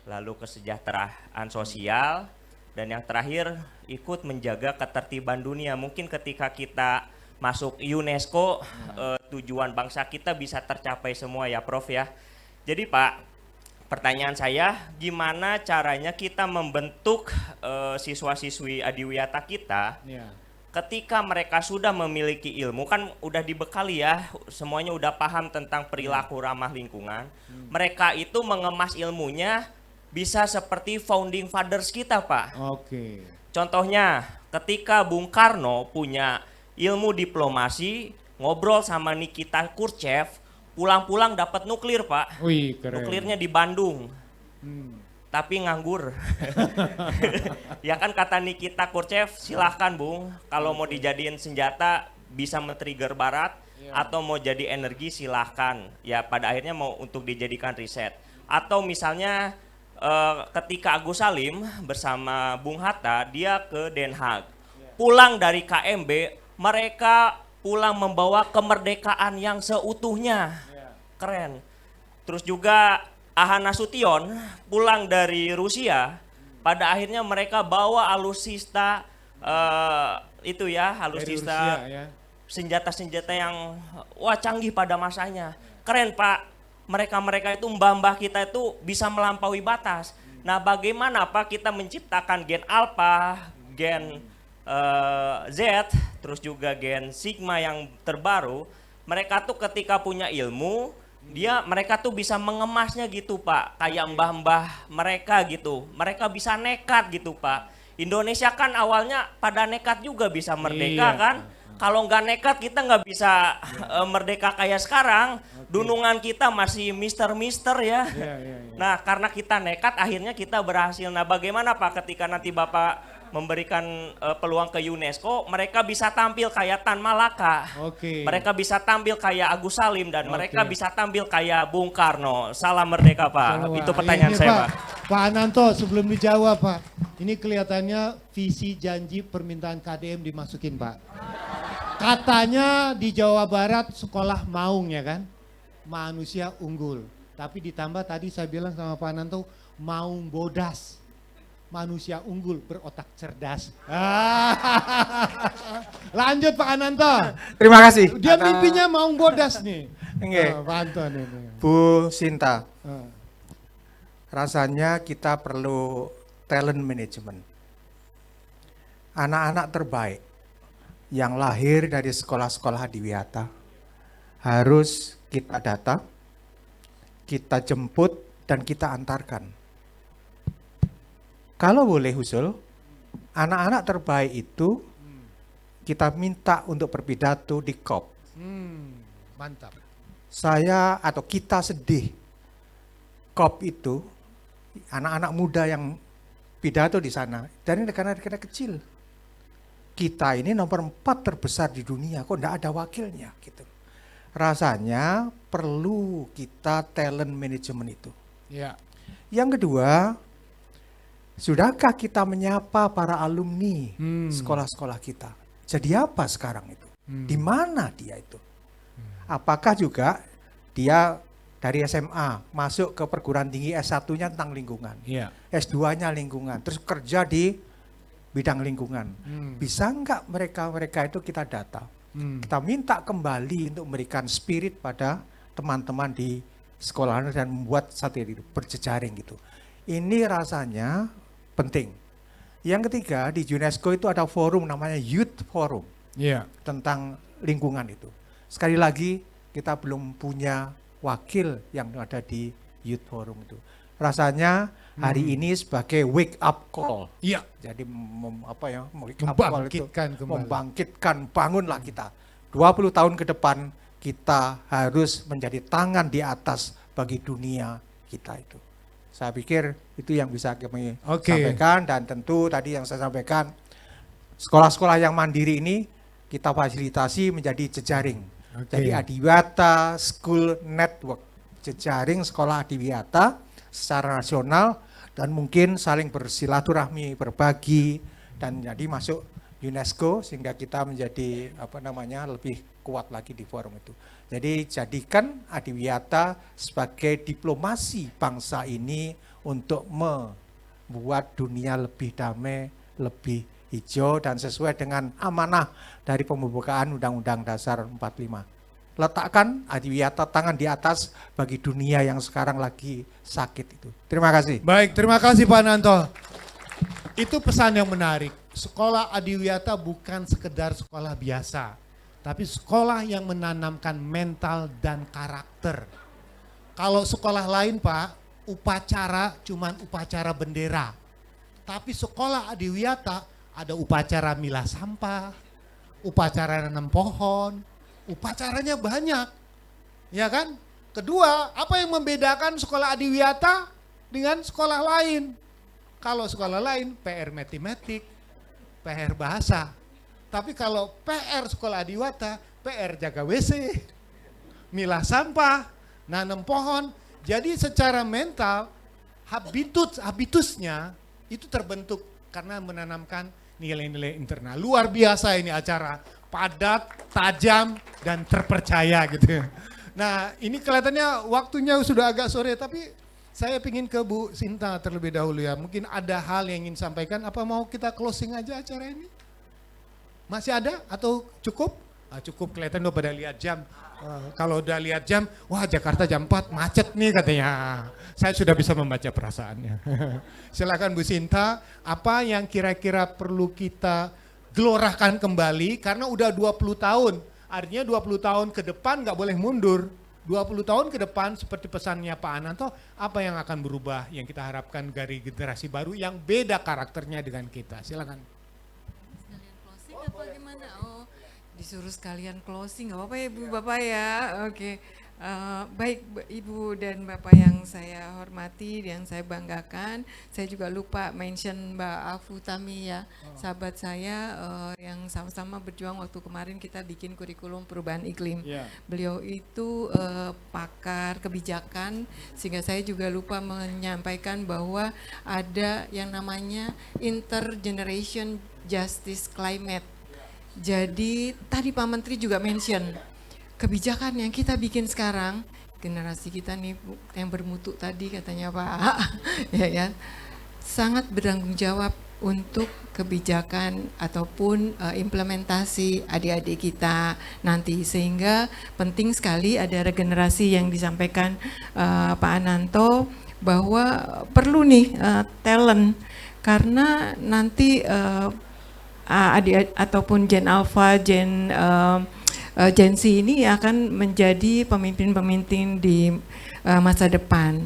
lalu kesejahteraan sosial, dan yang terakhir ikut menjaga ketertiban dunia. Mungkin ketika kita masuk UNESCO, tujuan bangsa kita bisa tercapai semua ya Prof ya. Jadi Pak, pertanyaan saya, gimana caranya kita membentuk siswa-siswi adiwiyata kita ketika mereka sudah memiliki ilmu, kan udah dibekali ya, semuanya udah paham tentang perilaku ramah lingkungan. Mereka itu mengemas ilmunya bisa seperti founding fathers kita Pak. Contohnya, ketika Bung Karno punya ilmu diplomasi, ngobrol sama Nikita Khrushchev, pulang-pulang dapat nuklir Pak. Wih, keren. Nuklirnya di Bandung. Tapi nganggur. Ya kan kata Nikita Khrushchev, silahkan Bung, kalau mau dijadiin senjata bisa men-trigger Barat, atau mau jadi energi silahkan. Ya pada akhirnya mau untuk dijadikan riset. Atau misalnya ketika Agus Salim bersama Bung Hatta, dia ke Den Haag. Pulang dari KMB, mereka pulang membawa kemerdekaan yang seutuhnya. Keren. Terus juga Aha Nasution pulang dari Rusia, pada akhirnya mereka bawa alutsista alutsista senjata-senjata yang canggih pada masanya. Keren Pak. Mereka itu mbah-mbah kita itu bisa melampaui batas. Nah, bagaimana Pak kita menciptakan gen alpha, gen Z, terus juga gen sigma yang terbaru. Mereka tuh ketika punya ilmu, mereka tuh bisa mengemasnya gitu Pak, kayak mbah-mbah mereka gitu. Mereka bisa nekat gitu Pak. Indonesia kan awalnya pada nekat juga bisa merdeka kan. Kalau nggak nekat kita nggak bisa merdeka kayak sekarang. Dunungan kita masih mister ya. Nah karena kita nekat akhirnya kita berhasil. Nah bagaimana Pak ketika nanti Bapak memberikan peluang ke UNESCO, mereka bisa tampil kayak Tan Malaka, mereka bisa tampil kayak Agus Salim, dan mereka bisa tampil kayak Bung Karno. Salam merdeka Pak. Itu pertanyaan saya Pak. Pak Ananto sebelum dijawab Pak, ini kelihatannya visi janji permintaan KDM dimasukin Pak. Katanya di Jawa Barat sekolah maung ya kan, manusia unggul. Tapi ditambah tadi saya bilang sama Pak Ananto, maung bodas. Manusia unggul berotak cerdas. Lanjut Pak Ananto. Terima kasih. Dia mimpinya maung bodas nih. Pak Anton ini. Bu Sinta. Rasanya kita perlu talent management. Anak-anak terbaik yang lahir dari sekolah-sekolah adiwiyata harus kita data, kita jemput, dan kita antarkan. Kalau boleh usul, anak-anak terbaik itu kita minta untuk berpidato di COP. Mantap. Saya atau kita sedih, COP itu anak-anak muda yang pidato di sana dari negara-negara kecil. Kita ini nomor 4 terbesar di dunia, kok enggak ada wakilnya gitu. Rasanya perlu kita talent management itu. Ya. Yang kedua, sudahkah kita menyapa para alumni sekolah-sekolah kita? Jadi apa sekarang itu? Di mana dia itu? Apakah juga dia dari SMA masuk ke perguruan tinggi S1-nya tentang lingkungan, S2-nya lingkungan, terus kerja di bidang lingkungan. Bisa enggak mereka itu kita data? Kita minta kembali untuk memberikan spirit pada teman-teman di sekolah dan membuat satu itu berjejaring gitu. Ini rasanya penting. Yang ketiga, di UNESCO itu ada forum namanya Youth Forum tentang lingkungan itu. Sekali lagi, kita belum punya wakil yang ada di Youth Forum itu. Rasanya hari ini sebagai wake up call. Jadi membangkitkan, bangunlah kita. 20 tahun ke depan kita harus menjadi tangan di atas bagi dunia kita itu. Saya pikir itu yang bisa kami sampaikan, dan tentu tadi yang saya sampaikan, sekolah-sekolah yang mandiri ini kita fasilitasi menjadi jejaring. Jadi Adiwiyata School Network, jejaring sekolah Adiwiyata secara nasional, dan mungkin saling bersilaturahmi, berbagi, dan jadi masuk UNESCO sehingga kita menjadi lebih kuat lagi di forum itu. Jadi jadikan Adiwiyata sebagai diplomasi bangsa ini untuk membuat dunia lebih damai, lebih hijau, dan sesuai dengan amanah dari pembukaan Undang-Undang Dasar 45. Letakkan Adiwiyata tangan di atas bagi dunia yang sekarang lagi sakit itu. Terima kasih. Baik, terima kasih Pak Nanto. Itu pesan yang menarik. Sekolah Adiwiyata bukan sekedar sekolah biasa, tapi sekolah yang menanamkan mental dan karakter. Kalau sekolah lain Pak, upacara cuman upacara bendera. Tapi sekolah Adiwiyata ada upacara milah sampah, upacara nanam pohon, upacaranya banyak. Ya kan? Kedua, apa yang membedakan sekolah Adiwiyata dengan sekolah lain? Kalau sekolah lain PR matematik, PR bahasa. Tapi kalau PR sekolah Adiwiyata, PR jaga WC, milah sampah, nanam pohon. Jadi secara mental, habitusnya itu terbentuk karena menanamkan nilai-nilai internal. Luar biasa ini acara, padat, tajam, dan terpercaya gitu. Nah ini kelihatannya waktunya sudah agak sore, tapi saya ingin ke Bu Sinta terlebih dahulu ya. Mungkin ada hal yang ingin sampaikan, apa mau kita closing aja acara ini? Masih ada atau cukup? Cukup, kelihatan udah pada lihat jam. Kalau udah lihat jam, wah Jakarta jam 4 macet nih katanya. Saya sudah bisa membaca perasaannya. Silakan Bu Sinta, apa yang kira-kira perlu kita gelorakan kembali karena udah 20 tahun. Artinya 20 tahun ke depan nggak boleh mundur. 20 tahun ke depan seperti pesannya Pak Ananto, apa yang akan berubah yang kita harapkan dari generasi baru yang beda karakternya dengan kita. Silakan. Sekalian closing apa gimana? Oh, disuruh sekalian closing, nggak apa-apa ya Ibu Bapak ya. Oke. Baik Ibu dan Bapak yang saya hormati, yang saya banggakan, saya juga lupa mention Mbak Afu Tami ya, sahabat saya yang sama-sama berjuang waktu kemarin kita bikin kurikulum perubahan iklim. Beliau itu pakar kebijakan, sehingga saya juga lupa menyampaikan bahwa ada yang namanya Intergeneration Justice Climate. Jadi tadi Pak Menteri juga mention, kebijakan yang kita bikin sekarang, generasi kita nih yang bermutu tadi katanya Pak, ya, sangat bertanggung jawab untuk kebijakan ataupun implementasi adik-adik kita nanti. Sehingga penting sekali ada regenerasi yang disampaikan Pak Ananto, bahwa perlu nih talent, karena nanti adik ataupun Gen Alpha, Gen Z ini akan menjadi pemimpin-pemimpin di masa depan.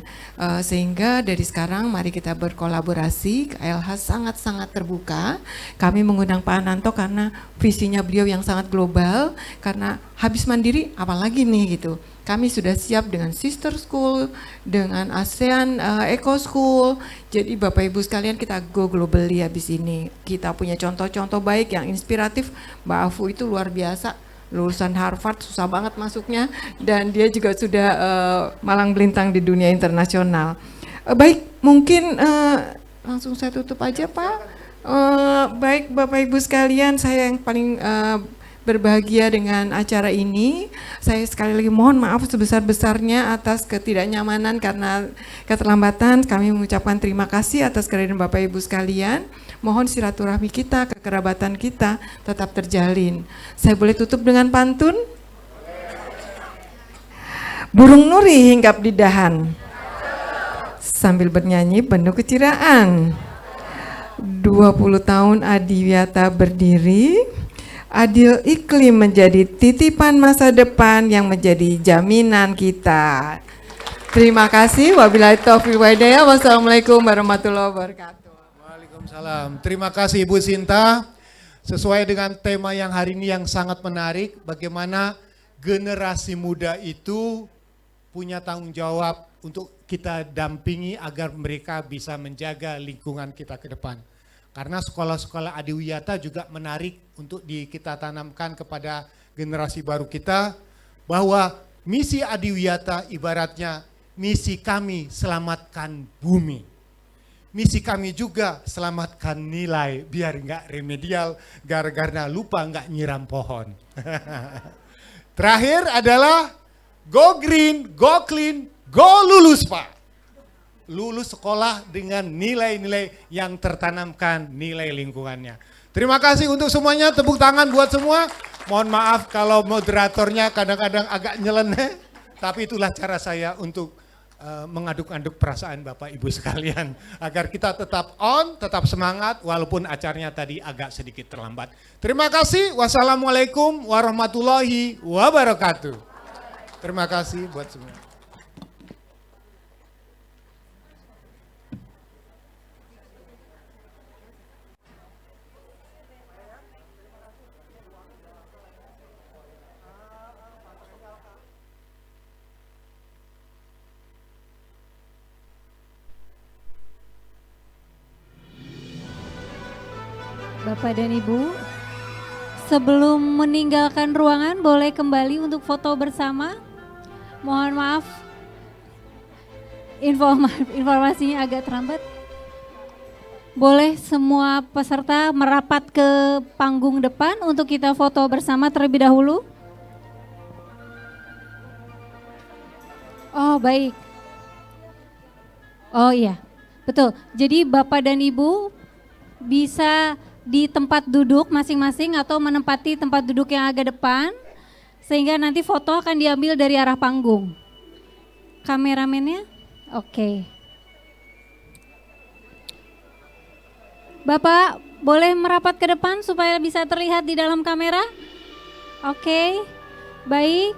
Sehingga dari sekarang mari kita berkolaborasi. KLH sangat-sangat terbuka. Kami mengundang Pak Ananto karena visinya beliau yang sangat global, karena habis mandiri apalagi nih gitu. Kami sudah siap dengan Sister School, dengan ASEAN Eco School. Jadi Bapak Ibu sekalian, kita go globally habis ini. Kita punya contoh-contoh baik yang inspiratif. Mbak Afu itu luar biasa. Lulusan Harvard, susah banget masuknya, dan dia juga sudah malang melintang di dunia internasional. Baik, mungkin langsung saya tutup aja Pak. Baik Bapak Ibu sekalian, saya yang paling berbahagia dengan acara ini. Saya sekali lagi mohon maaf sebesar-besarnya atas ketidaknyamanan karena keterlambatan. Kami mengucapkan terima kasih atas kehadiran Bapak Ibu sekalian. Mohon silaturahmi kita, kekerabatan kita tetap terjalin. Saya boleh tutup dengan pantun? Burung nuri hinggap di dahan, sambil bernyanyi penuh keciraan. 20 tahun Adiwiyata berdiri, adil iklim menjadi titipan masa depan yang menjadi jaminan kita. Terima kasih. Wabillahi taufiq wal hidayah. Wassalamualaikum warahmatullahi wabarakatuh. Waalaikumsalam. Terima kasih Ibu Sinta. Sesuai dengan tema yang hari ini yang sangat menarik, bagaimana generasi muda itu punya tanggung jawab untuk kita dampingi agar mereka bisa menjaga lingkungan kita ke depan. Karena sekolah-sekolah Adiwiyata juga menarik untuk kita tanamkan kepada generasi baru kita bahwa misi Adiwiyata ibaratnya misi kami selamatkan bumi. Misi kami juga selamatkan nilai biar nggak remedial gara-gara lupa nggak nyiram pohon. Terakhir adalah go green, go clean, go lulus Pak. Lulus sekolah dengan nilai-nilai yang tertanamkan nilai lingkungannya. Terima kasih untuk semuanya, tepuk tangan buat semua. Mohon maaf kalau moderatornya kadang-kadang agak nyeleneh, tapi itulah cara saya untuk mengaduk-aduk perasaan Bapak Ibu sekalian. Agar kita tetap on, tetap semangat walaupun acaranya tadi agak sedikit terlambat. Terima kasih, wassalamualaikum warahmatullahi wabarakatuh. Terima kasih buat semua. Bapak dan Ibu, sebelum meninggalkan ruangan boleh kembali untuk foto bersama. Mohon maaf, informasinya agak terlambat. Boleh semua peserta merapat ke panggung depan untuk kita foto bersama terlebih dahulu. Oh baik. Oh iya, betul. Jadi Bapak dan Ibu bisa di tempat duduk masing-masing atau menempati tempat duduk yang agak depan sehingga nanti foto akan diambil dari arah panggung. Kameramennya? Oke. Bapak boleh merapat ke depan supaya bisa terlihat di dalam kamera? Oke. Baik.